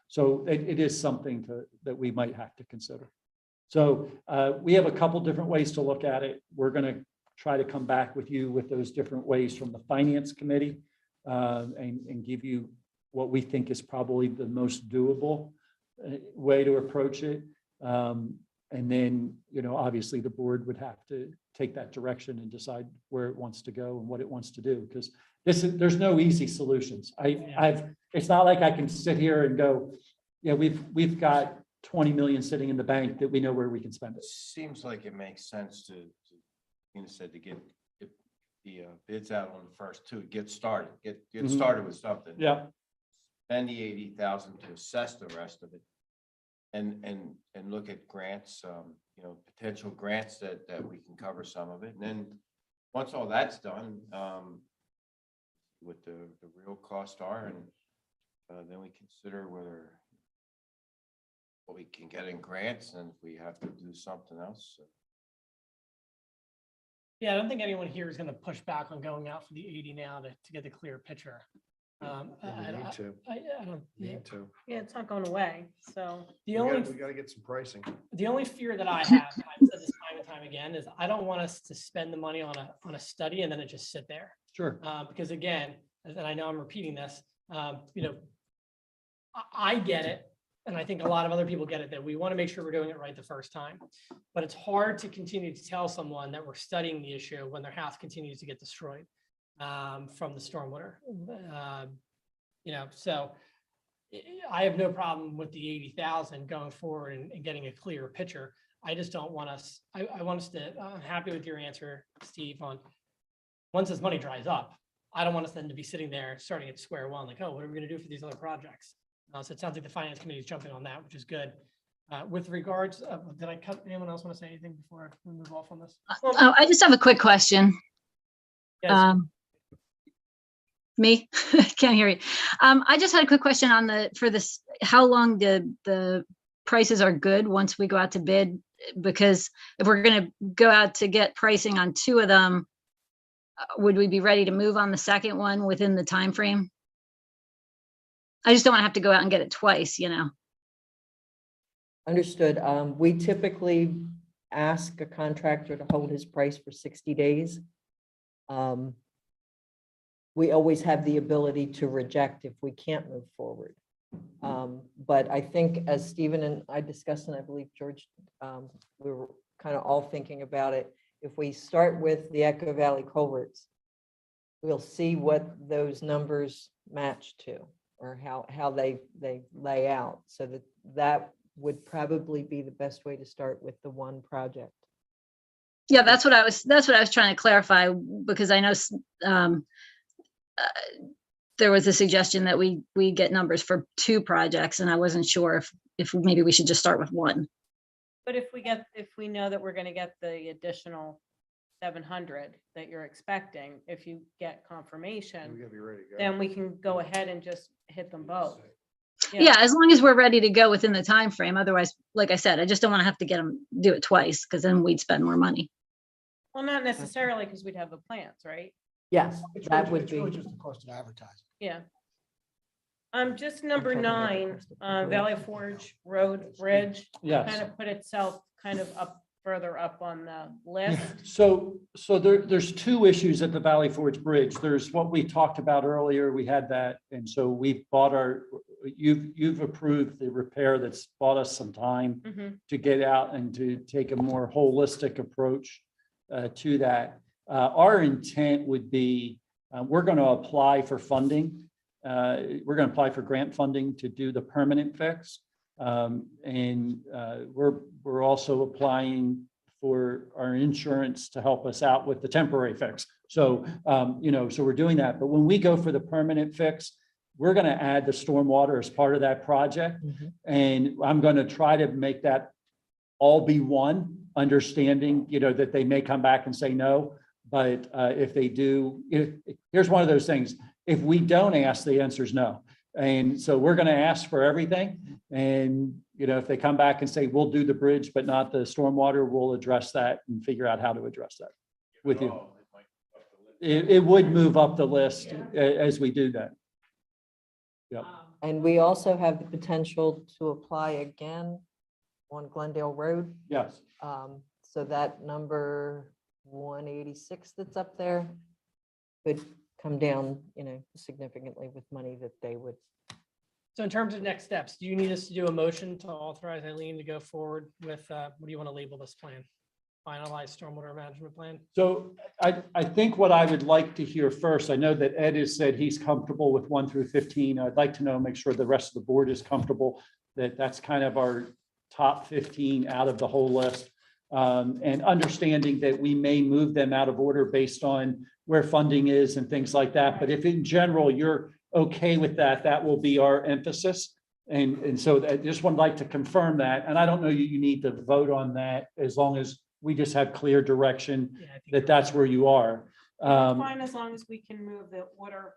Speaker 1: so it is something that we might have to consider. So we have a couple different ways to look at it. We're going to try to come back with you with those different ways from the Finance Committee and give you what we think is probably the most doable way to approach it. And then, you know, obviously the board would have to take that direction and decide where it wants to go and what it wants to do, because there's no easy solutions. It's not like I can sit here and go, yeah, we've got 20 million sitting in the bank that we know where we can spend it.
Speaker 7: Seems like it makes sense to get the bids out on the first two, get started, get started with something.
Speaker 1: Yeah.
Speaker 7: Spend the 80,000 to assess the rest of it. And look at grants, you know, potential grants that we can cover some of it. And then once all that's done, what the real costs are, and then we consider what we can get in grants and if we have to do something else.
Speaker 2: Yeah, I don't think anyone here is going to push back on going out for the 80 now to get the clear picture. I don't.
Speaker 4: Yeah, it's not going away. So
Speaker 5: We got to get some pricing.
Speaker 2: The only fear that I have, and I've said this time and time again, is I don't want us to spend the money on a study and then it just sit there.
Speaker 1: Sure.
Speaker 2: Because again, and I know I'm repeating this, you know, I get it. And I think a lot of other people get it, that we want to make sure we're doing it right the first time. But it's hard to continue to tell someone that we're studying the issue when their house continues to get destroyed from the stormwater. You know, so I have no problem with the 80,000 going forward and getting a clearer picture. I just don't want us, I want us to, I'm happy with your answer, Steve, on once this money dries up, I don't want us then to be sitting there starting at square one, like, oh, what are we going to do for these other projects? So it sounds like the Finance Committee is jumping on that, which is good. With regards, did I cut, anyone else want to say anything before we move off on this?
Speaker 13: Oh, I just have a quick question.
Speaker 2: Yes.
Speaker 13: Me? Can't hear you. I just had a quick question on for this, how long the prices are good once we go out to bid? Because if we're gonna go out to get pricing on 2 of them, would we be ready to move on the second one within the time frame? I just don't want to have to go out and get it twice, you know?
Speaker 10: Understood. We typically ask a contractor to hold his price for 60 days. We always have the ability to reject if we can't move forward. But I think as Stephen and I discussed, and I believe George, we were kind of all thinking about it. If we start with the Echo Valley culverts, we'll see what those numbers match to, or how they lay out. So that would probably be the best way to start with the one project.
Speaker 13: Yeah, that's what I was trying to clarify, because I know there was a suggestion that we get numbers for 2 projects, and I wasn't sure if maybe we should just start with 1.
Speaker 4: But if we know that we're gonna get the additional 700 that you're expecting, if you get
Speaker 5: We
Speaker 4: confirmation,
Speaker 5: gotta be ready to go.
Speaker 4: then we can go ahead and just hit them both.
Speaker 13: Yeah, as long as we're ready to go within the time frame. Otherwise, like I said, I just don't want to have to get them, do it twice, because then we'd spend more money.
Speaker 4: Well, not necessarily, because we'd have the plans, right?
Speaker 10: Yes,
Speaker 9: It's
Speaker 10: that
Speaker 9: really-
Speaker 10: would
Speaker 9: it's really
Speaker 10: be.
Speaker 9: just the cost of advertising.
Speaker 4: Yeah. Just number
Speaker 10: talking about the
Speaker 4: 9,
Speaker 10: cost of preparation.
Speaker 4: Valley Forge Road Bridge,
Speaker 1: Yes.
Speaker 4: kind of put itself kind of up, further up on the list.
Speaker 1: So there's 2 issues at the Valley Forge Bridge. There's what we talked about earlier. We had that. And so we've you've approved the repair that's bought us some time
Speaker 4: Mhm.
Speaker 1: to get out and to take a more holistic approach to that. Our intent would be, we're going to apply for funding. We're going to apply for grant funding to do the permanent fix. And we're also applying for our insurance to help us out with the temporary fix. So, so we're doing that. But when we go for the permanent fix, we're going to add the stormwater as part of that project. And I'm going to try to make that all be one, understanding, that they may come back and say no. But if they do, here's one of those things. If we don't ask, the answer is no. And so we're going to ask for everything. And, if they come back and say, we'll do the bridge, but not the stormwater, we'll address that and figure out how to address that with you. It would move up the list as we do that. Yep.
Speaker 10: And we also have the potential to apply again on Glendale Road.
Speaker 1: Yes.
Speaker 10: So that number 186 that's up there could come down, significantly with money that they would.
Speaker 2: So in terms of next steps, do you need us to do a motion to authorize Eileen to go forward with, what do you want to label this plan? Finalized stormwater management plan?
Speaker 1: So I think what I would like to hear first, I know that Ed has said he's comfortable with 1 through 15. I'd like to know, make sure the rest of the board is comfortable that that's kind of our top 15 out of the whole list. And understanding that we may move them out of order based on where funding is and things like that. But if in general, you're okay with that, that will be our emphasis. And so I just would like to confirm that. And I don't know you need to vote on that as long as we just have clear direction
Speaker 2: Yeah, I think
Speaker 1: that that's where you are.
Speaker 4: Fine, as long as we can move the order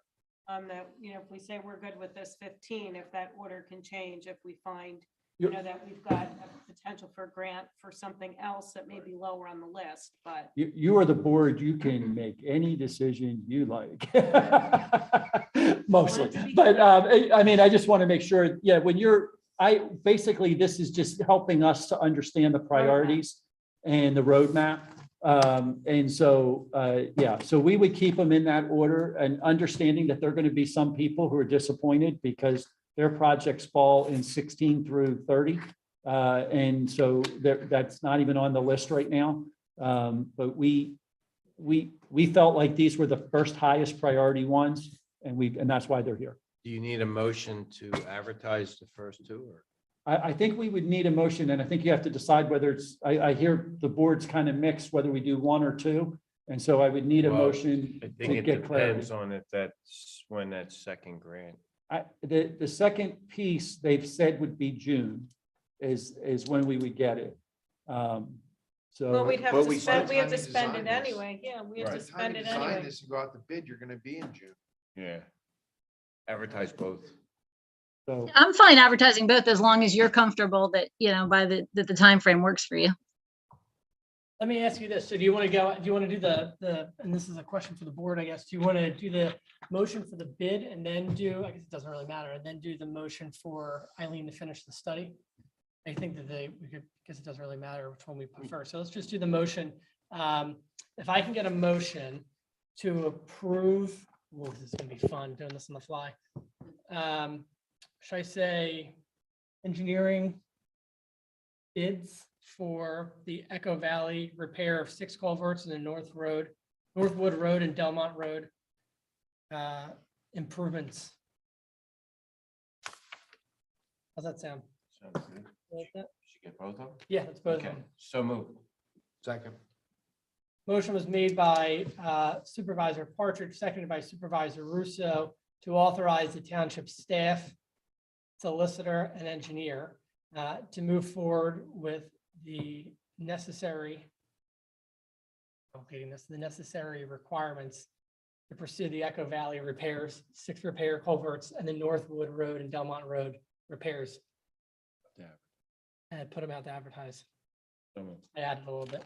Speaker 4: on the, if we say we're good with this 15, if that order can change, if we find, that we've got a potential for grant for something else that may be lower on the list, but.
Speaker 1: You are the board, you can make any decision you like. Mostly, but I just want to make sure, when basically this is just helping us to understand the priorities and the roadmap. And so, so we would keep them in that order and understanding that there are going to be some people who are disappointed because their projects fall in 16 through 30. And so that's not even on the list right now. But we felt like these were the first highest priority ones, and that's why they're here.
Speaker 7: Do you need a motion to advertise the first 2 or?
Speaker 1: I think we would need a motion, and I think you have to decide whether it's, I hear the board's kind of mixed, whether we do 1 or 2. And so I would need a
Speaker 7: Well,
Speaker 1: motion
Speaker 7: I
Speaker 1: to
Speaker 7: think it
Speaker 1: get clarity.
Speaker 7: depends on if that's when that second grant.
Speaker 1: The second piece they've said would be June is when we would get it.
Speaker 4: Well,
Speaker 1: So
Speaker 4: we'd have
Speaker 5: But
Speaker 4: to
Speaker 5: we
Speaker 4: spend, we have to
Speaker 5: still
Speaker 4: spend
Speaker 5: design
Speaker 4: it
Speaker 5: this.
Speaker 4: anyway. Yeah, we have to
Speaker 5: By the time
Speaker 4: spend
Speaker 5: you
Speaker 4: it
Speaker 5: design
Speaker 4: anyway.
Speaker 5: this and go out to bid, you're gonna be in June.
Speaker 7: Yeah. Advertise both.
Speaker 1: So
Speaker 13: I'm fine advertising both as long as you're comfortable that, that the time frame works for you.
Speaker 2: Let me ask you this. So do you want to do and this is a question for the board, I guess. Do you want to do the motion for the bid and then I guess it doesn't really matter, and then do the motion for Eileen to finish the study? I think that because it doesn't really matter which one we put first. So let's just do the motion. If I can get a motion to approve, well, this is gonna be fun doing this on the fly. Should I say engineering bids for the Echo Valley repair of 6 culverts in the Northwood Road and Delmont Road improvements? How's that sound?
Speaker 7: Sounds good.
Speaker 2: You like that?
Speaker 7: Should get both of them?
Speaker 2: Yeah, that's both of
Speaker 7: Okay,
Speaker 2: them.
Speaker 7: so moved.
Speaker 5: Second.
Speaker 2: Motion was made by Supervisor Partridge, seconded by Supervisor Russo, to authorize the township staff, solicitor, and engineer to move forward with the necessary requirements to pursue the Echo Valley repairs, 6 repair culverts, and the Northwood Road and Delmont Road repairs.
Speaker 7: Yeah.
Speaker 2: And put them out to advertise.
Speaker 7: So moved.
Speaker 2: I added a little bit.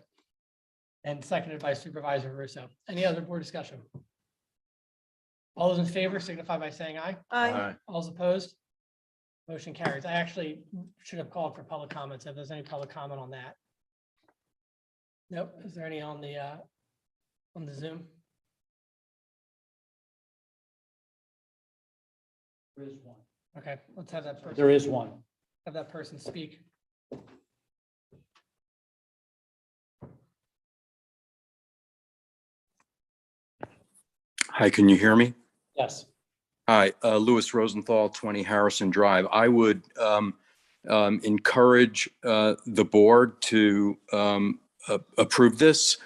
Speaker 2: And seconded by Supervisor Russo. Any other board discussion? All those in favor signify by saying aye.
Speaker 7: Aye.
Speaker 2: All those opposed? Motion carries. I actually should have called for public comments if there's any public comment on that. Nope. Is there any on the Zoom?
Speaker 1: there is one.
Speaker 2: Okay, let's have that person.
Speaker 1: There is one.
Speaker 2: Have that person speak.
Speaker 14: Hi, can you hear me?
Speaker 1: Yes.
Speaker 14: Hi, Louis Rosenthal, 20 Harrison Drive. I would encourage the board to approve this,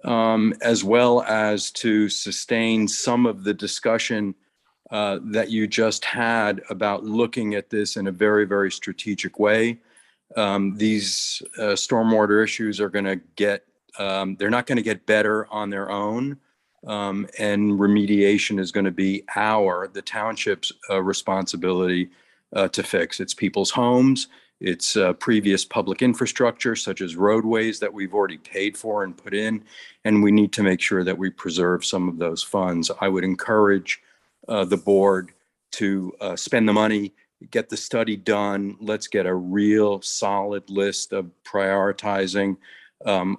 Speaker 14: as well as to sustain some of the discussion that you just had about looking at this in a very, very strategic way. These stormwater issues are going to they're not going to get better on their own. And remediation is going to be the township's responsibility to fix. It's people's homes, it's previous public infrastructure such as roadways that we've already paid for and put in, and we need to make sure that we preserve some of those funds. I would encourage the board to spend the money, get the study done. Let's get a real solid list of prioritizing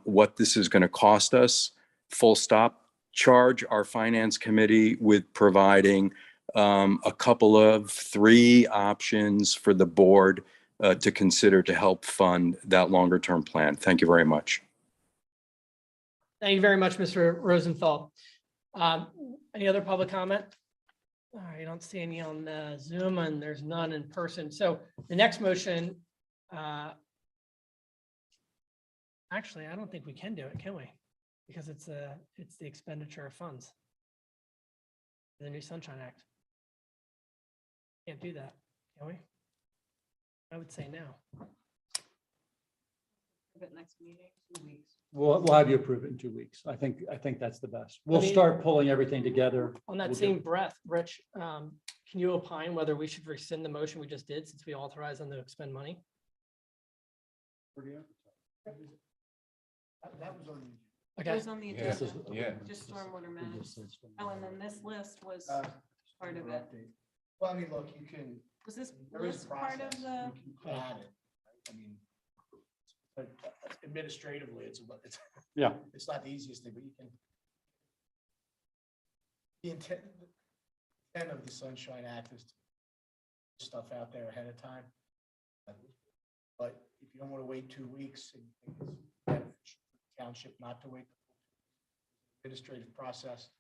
Speaker 14: what this is going to cost us, full stop. Charge our finance committee with providing a couple of 3 options for the board to consider to help fund that longer term plan. Thank you very much.
Speaker 2: Thank you very much, Mr. Rosenthal. Any other public comment? All right, I don't see any on Zoom, and there's none in person. So the next motion, actually, I don't think we can do it, can we? Because it's the expenditure of funds. The new Sunshine Act. Can't do that, can we? I would say no.
Speaker 10: Next meeting, 2 weeks.
Speaker 1: We'll have you approve it in 2 weeks. I think that's the best. We'll
Speaker 2: I mean-
Speaker 1: start pulling everything together.
Speaker 2: On that
Speaker 1: We'll
Speaker 2: same
Speaker 1: do-
Speaker 2: breath, Rich, can you opine whether we should rescind the motion we just did since we authorized them to expend money?
Speaker 9: That was on.
Speaker 2: Okay,
Speaker 12: on the
Speaker 7: Yeah.
Speaker 12: agenda,
Speaker 7: Yeah.
Speaker 12: just stormwater
Speaker 1: We
Speaker 12: management.
Speaker 1: just said storm-
Speaker 12: Oh, and then this list was part of it.
Speaker 9: Well, I mean, look, you can.
Speaker 12: Was this
Speaker 9: There is
Speaker 12: list part of
Speaker 9: process.
Speaker 12: the?
Speaker 9: You can add it. I mean, but administratively, it's
Speaker 1: Yeah.
Speaker 9: it's not the easiest thing, but you can. The intent of the Sunshine Act is to put stuff out there ahead of time. But if you don't want to wait 2 weeks, and think it's beneficial for the township not to wait the administrative process,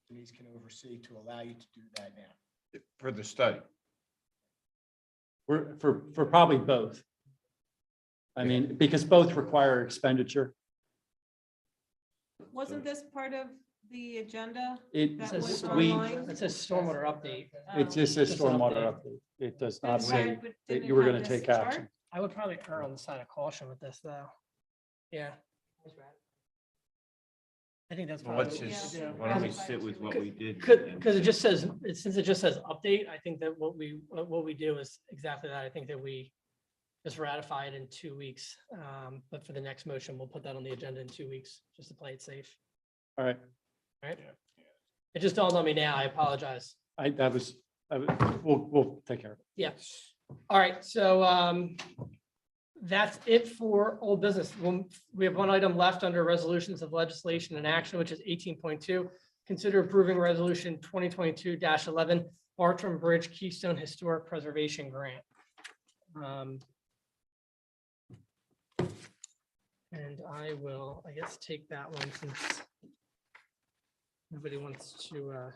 Speaker 9: Denise can oversee to allow you to do that now.
Speaker 7: For the study.
Speaker 1: We're for probably both. I mean, because both require expenditure.
Speaker 12: Wasn't this part of the agenda?
Speaker 1: It
Speaker 12: That
Speaker 1: says
Speaker 12: was
Speaker 1: we,
Speaker 12: online?
Speaker 2: it says stormwater update.
Speaker 1: it just says
Speaker 2: Just an
Speaker 1: stormwater
Speaker 2: update.
Speaker 1: update. It does
Speaker 12: Didn't
Speaker 1: not say
Speaker 12: have- but
Speaker 1: that
Speaker 12: didn't
Speaker 1: you were
Speaker 12: have
Speaker 1: going to
Speaker 12: this
Speaker 1: take
Speaker 12: chart?
Speaker 1: action.
Speaker 2: I would probably err on the side of caution with this, though. Yeah. I think that's
Speaker 7: Well,
Speaker 2: probably.
Speaker 7: let's
Speaker 2: what we
Speaker 7: just,
Speaker 2: should do.
Speaker 7: why don't we sit with what we did?
Speaker 2: Because it just says, since it just says update, I think that what we do is exactly that. I think that we just ratify it in 2 weeks. But for the next motion, we'll put that on the agenda in 2 weeks, just to play it safe.
Speaker 1: All right.
Speaker 2: All right. It just dawned on me now. I apologize.
Speaker 1: We'll take care of it.
Speaker 2: Yeah. All right. So that's it for old business. We have one item left under resolutions of legislation and action, which is 18.2. Consider approving resolution 2022-11 Bartram Bridge Keystone Historic Preservation Grant. And I will, I guess, take that one since nobody wants to.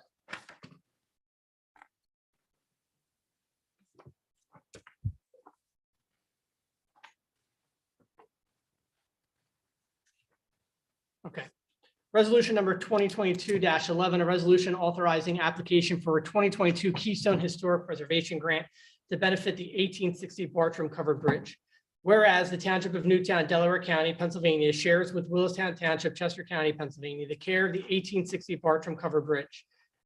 Speaker 2: Okay. Resolution number 2022-11, a resolution authorizing application for a 2022 Keystone Historic Preservation Grant to benefit the 1860 Bartram Covered Bridge. Whereas the Township of Newtown, Delaware County, Pennsylvania shares with Willistown Township, Chester County, Pennsylvania, the care of the 1860 Bartram Covered Bridge.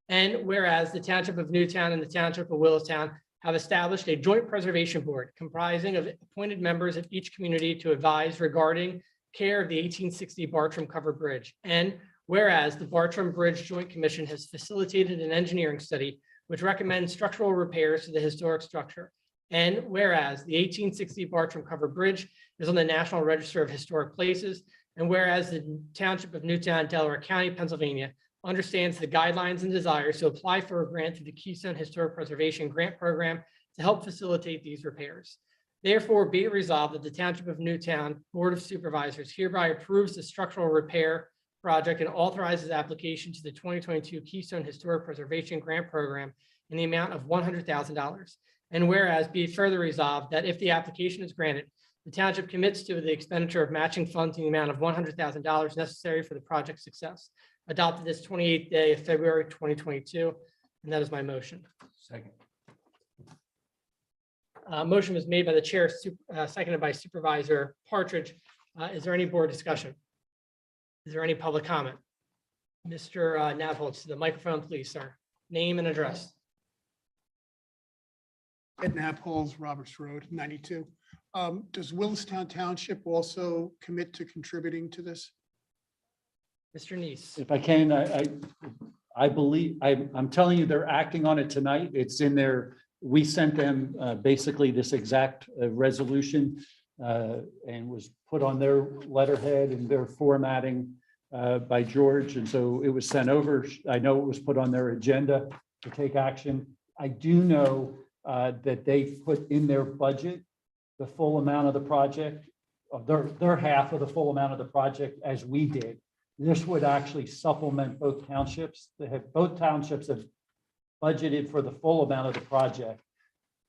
Speaker 2: And whereas the Township of Newtown and the Township of Willistown have established a joint preservation board comprising of appointed members of each community to advise regarding care of the 1860 Bartram Covered Bridge. And whereas the Bartram Bridge Joint Commission has facilitated an engineering study which recommends structural repairs to the historic structure. And whereas the 1860 Bartram Covered Bridge is on the National Register of Historic Places, and whereas the Township of Newtown, Delaware County, Pennsylvania understands the guidelines and desires to apply for a grant through the Keystone Historic Preservation Grant Program to help facilitate these repairs. Therefore, be it resolved that the Township of Newtown Board of Supervisors hereby approves the structural repair project and authorizes application to the 2022 Keystone Historic Preservation Grant Program in the amount of $100,000. And whereas be it further resolved that if the application is granted, the township commits to the expenditure of matching funds in the amount of $100,000 necessary for the project's success. Adopted this 28th day of February 2022, and that is my motion.
Speaker 7: Second.
Speaker 2: Motion was made by the chair, seconded by Supervisor Partridge. Is there any board discussion? Is there any public comment? Mr. Navholz, to the microphone, please, sir. Name and address.
Speaker 15: Ed Nabholz, Roberts Road, 92. Does Willistown Township also commit to contributing to this?
Speaker 2: Mr. Neese.
Speaker 1: If I can, I believe, I'm telling you, they're acting on it tonight. It's in there. We sent them basically this exact resolution and was put on their letterhead and their formatting by George. And so it was sent over. I know it was put on their agenda to take action. I do know that they put in their budget the full amount of the project, of their half of the full amount of the project as we did. This would actually supplement both townships. Both townships have budgeted for the full amount of the project.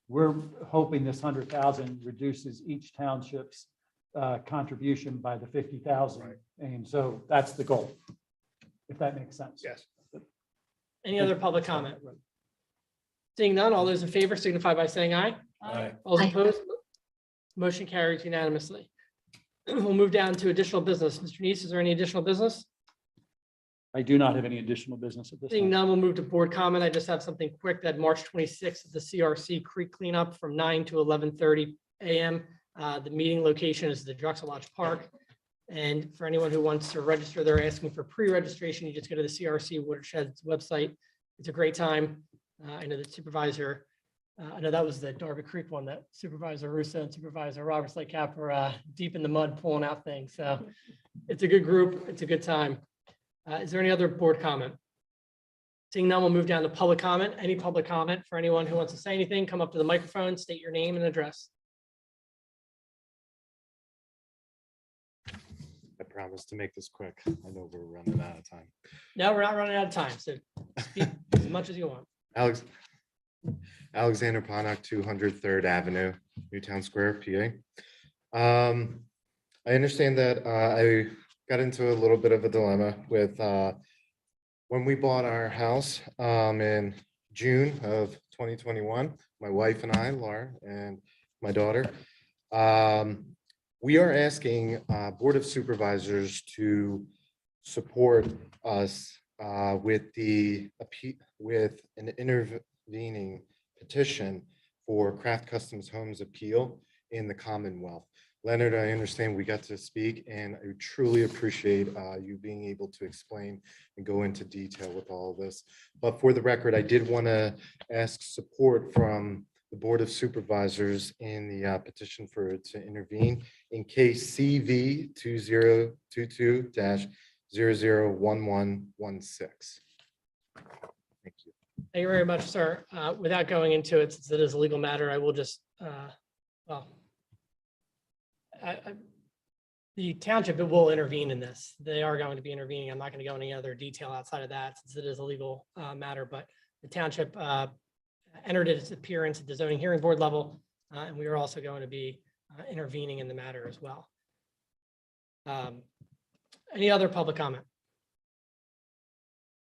Speaker 1: We're hoping this 100,000 reduces each township's contribution by the 50,000. Right. And so that's the goal, if that makes sense.
Speaker 15: Yes.
Speaker 2: Any other public comment? Seeing none, all those in favor signify by saying aye.
Speaker 7: Aye.
Speaker 2: All those
Speaker 13: Aye.
Speaker 2: opposed, motion carries unanimously. We'll move down to additional business. Mr. Neese, is there any additional business?
Speaker 1: I do not have any additional business at this
Speaker 2: Seeing
Speaker 1: time.
Speaker 2: none, we'll move to board comment. I just have something quick that March 26th is the CRC Creek cleanup from 9 to 11:30 a.m. The meeting location is the Drexel Lodge Park. And for anyone who wants to register, they're asking for pre-registration. You just go to the CRC Watershed's website. It's a great time. I know that Supervisor, I know that was the Darby Creek one that Supervisor Russo and Supervisor Roberts Lake Cap were deep in the mud pulling out things. So it's a good group. It's a good time. Is there any other board comment? Seeing none, we'll move down to public comment. Any public comment for anyone who wants to say anything, come up to the microphone, state your name and address.
Speaker 16: I promise to make this quick. I know we're running out of time.
Speaker 2: No, we're not running out of time, so speak as much as you want.
Speaker 16: Alexander Ponnock, 200 3rd Avenue, Newtown Square, PA. I understand that I got into a little bit of a dilemma with when we bought our house in June of 2021, my wife and I, Laura, and my daughter, we are asking Board of Supervisors to support us with with an intervening petition for Craft Customs Homes appeal in the Commonwealth. Leonard, I understand we got to speak, and I truly appreciate you being able to explain and go into detail with all of this. But for the record, I did want to ask support from the Board of Supervisors in the petition to intervene in case CV 2022-001116. Thank you.
Speaker 2: Thank you very much, sir. Without going into it, since it is a legal matter, I will just, the township will intervene in this. They are going to be intervening. I'm not going to go into any other detail outside of that since it is a legal matter, but the township entered its appearance at the zoning hearing board level, and we are also going to be intervening in the matter as well. Any other public comment?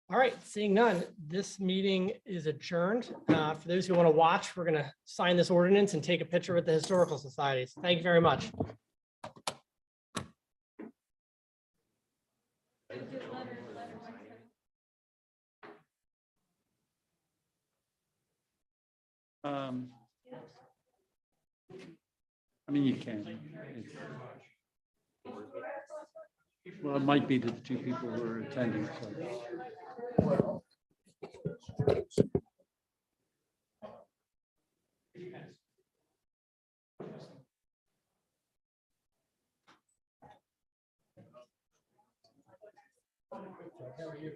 Speaker 2: All right, seeing none, this meeting is adjourned. For those who want to watch, we're going to sign this ordinance and take a picture with the historical societies. Thank you very much.
Speaker 1: I mean, you can. Well, it might be the two people who are attending. So. How are you?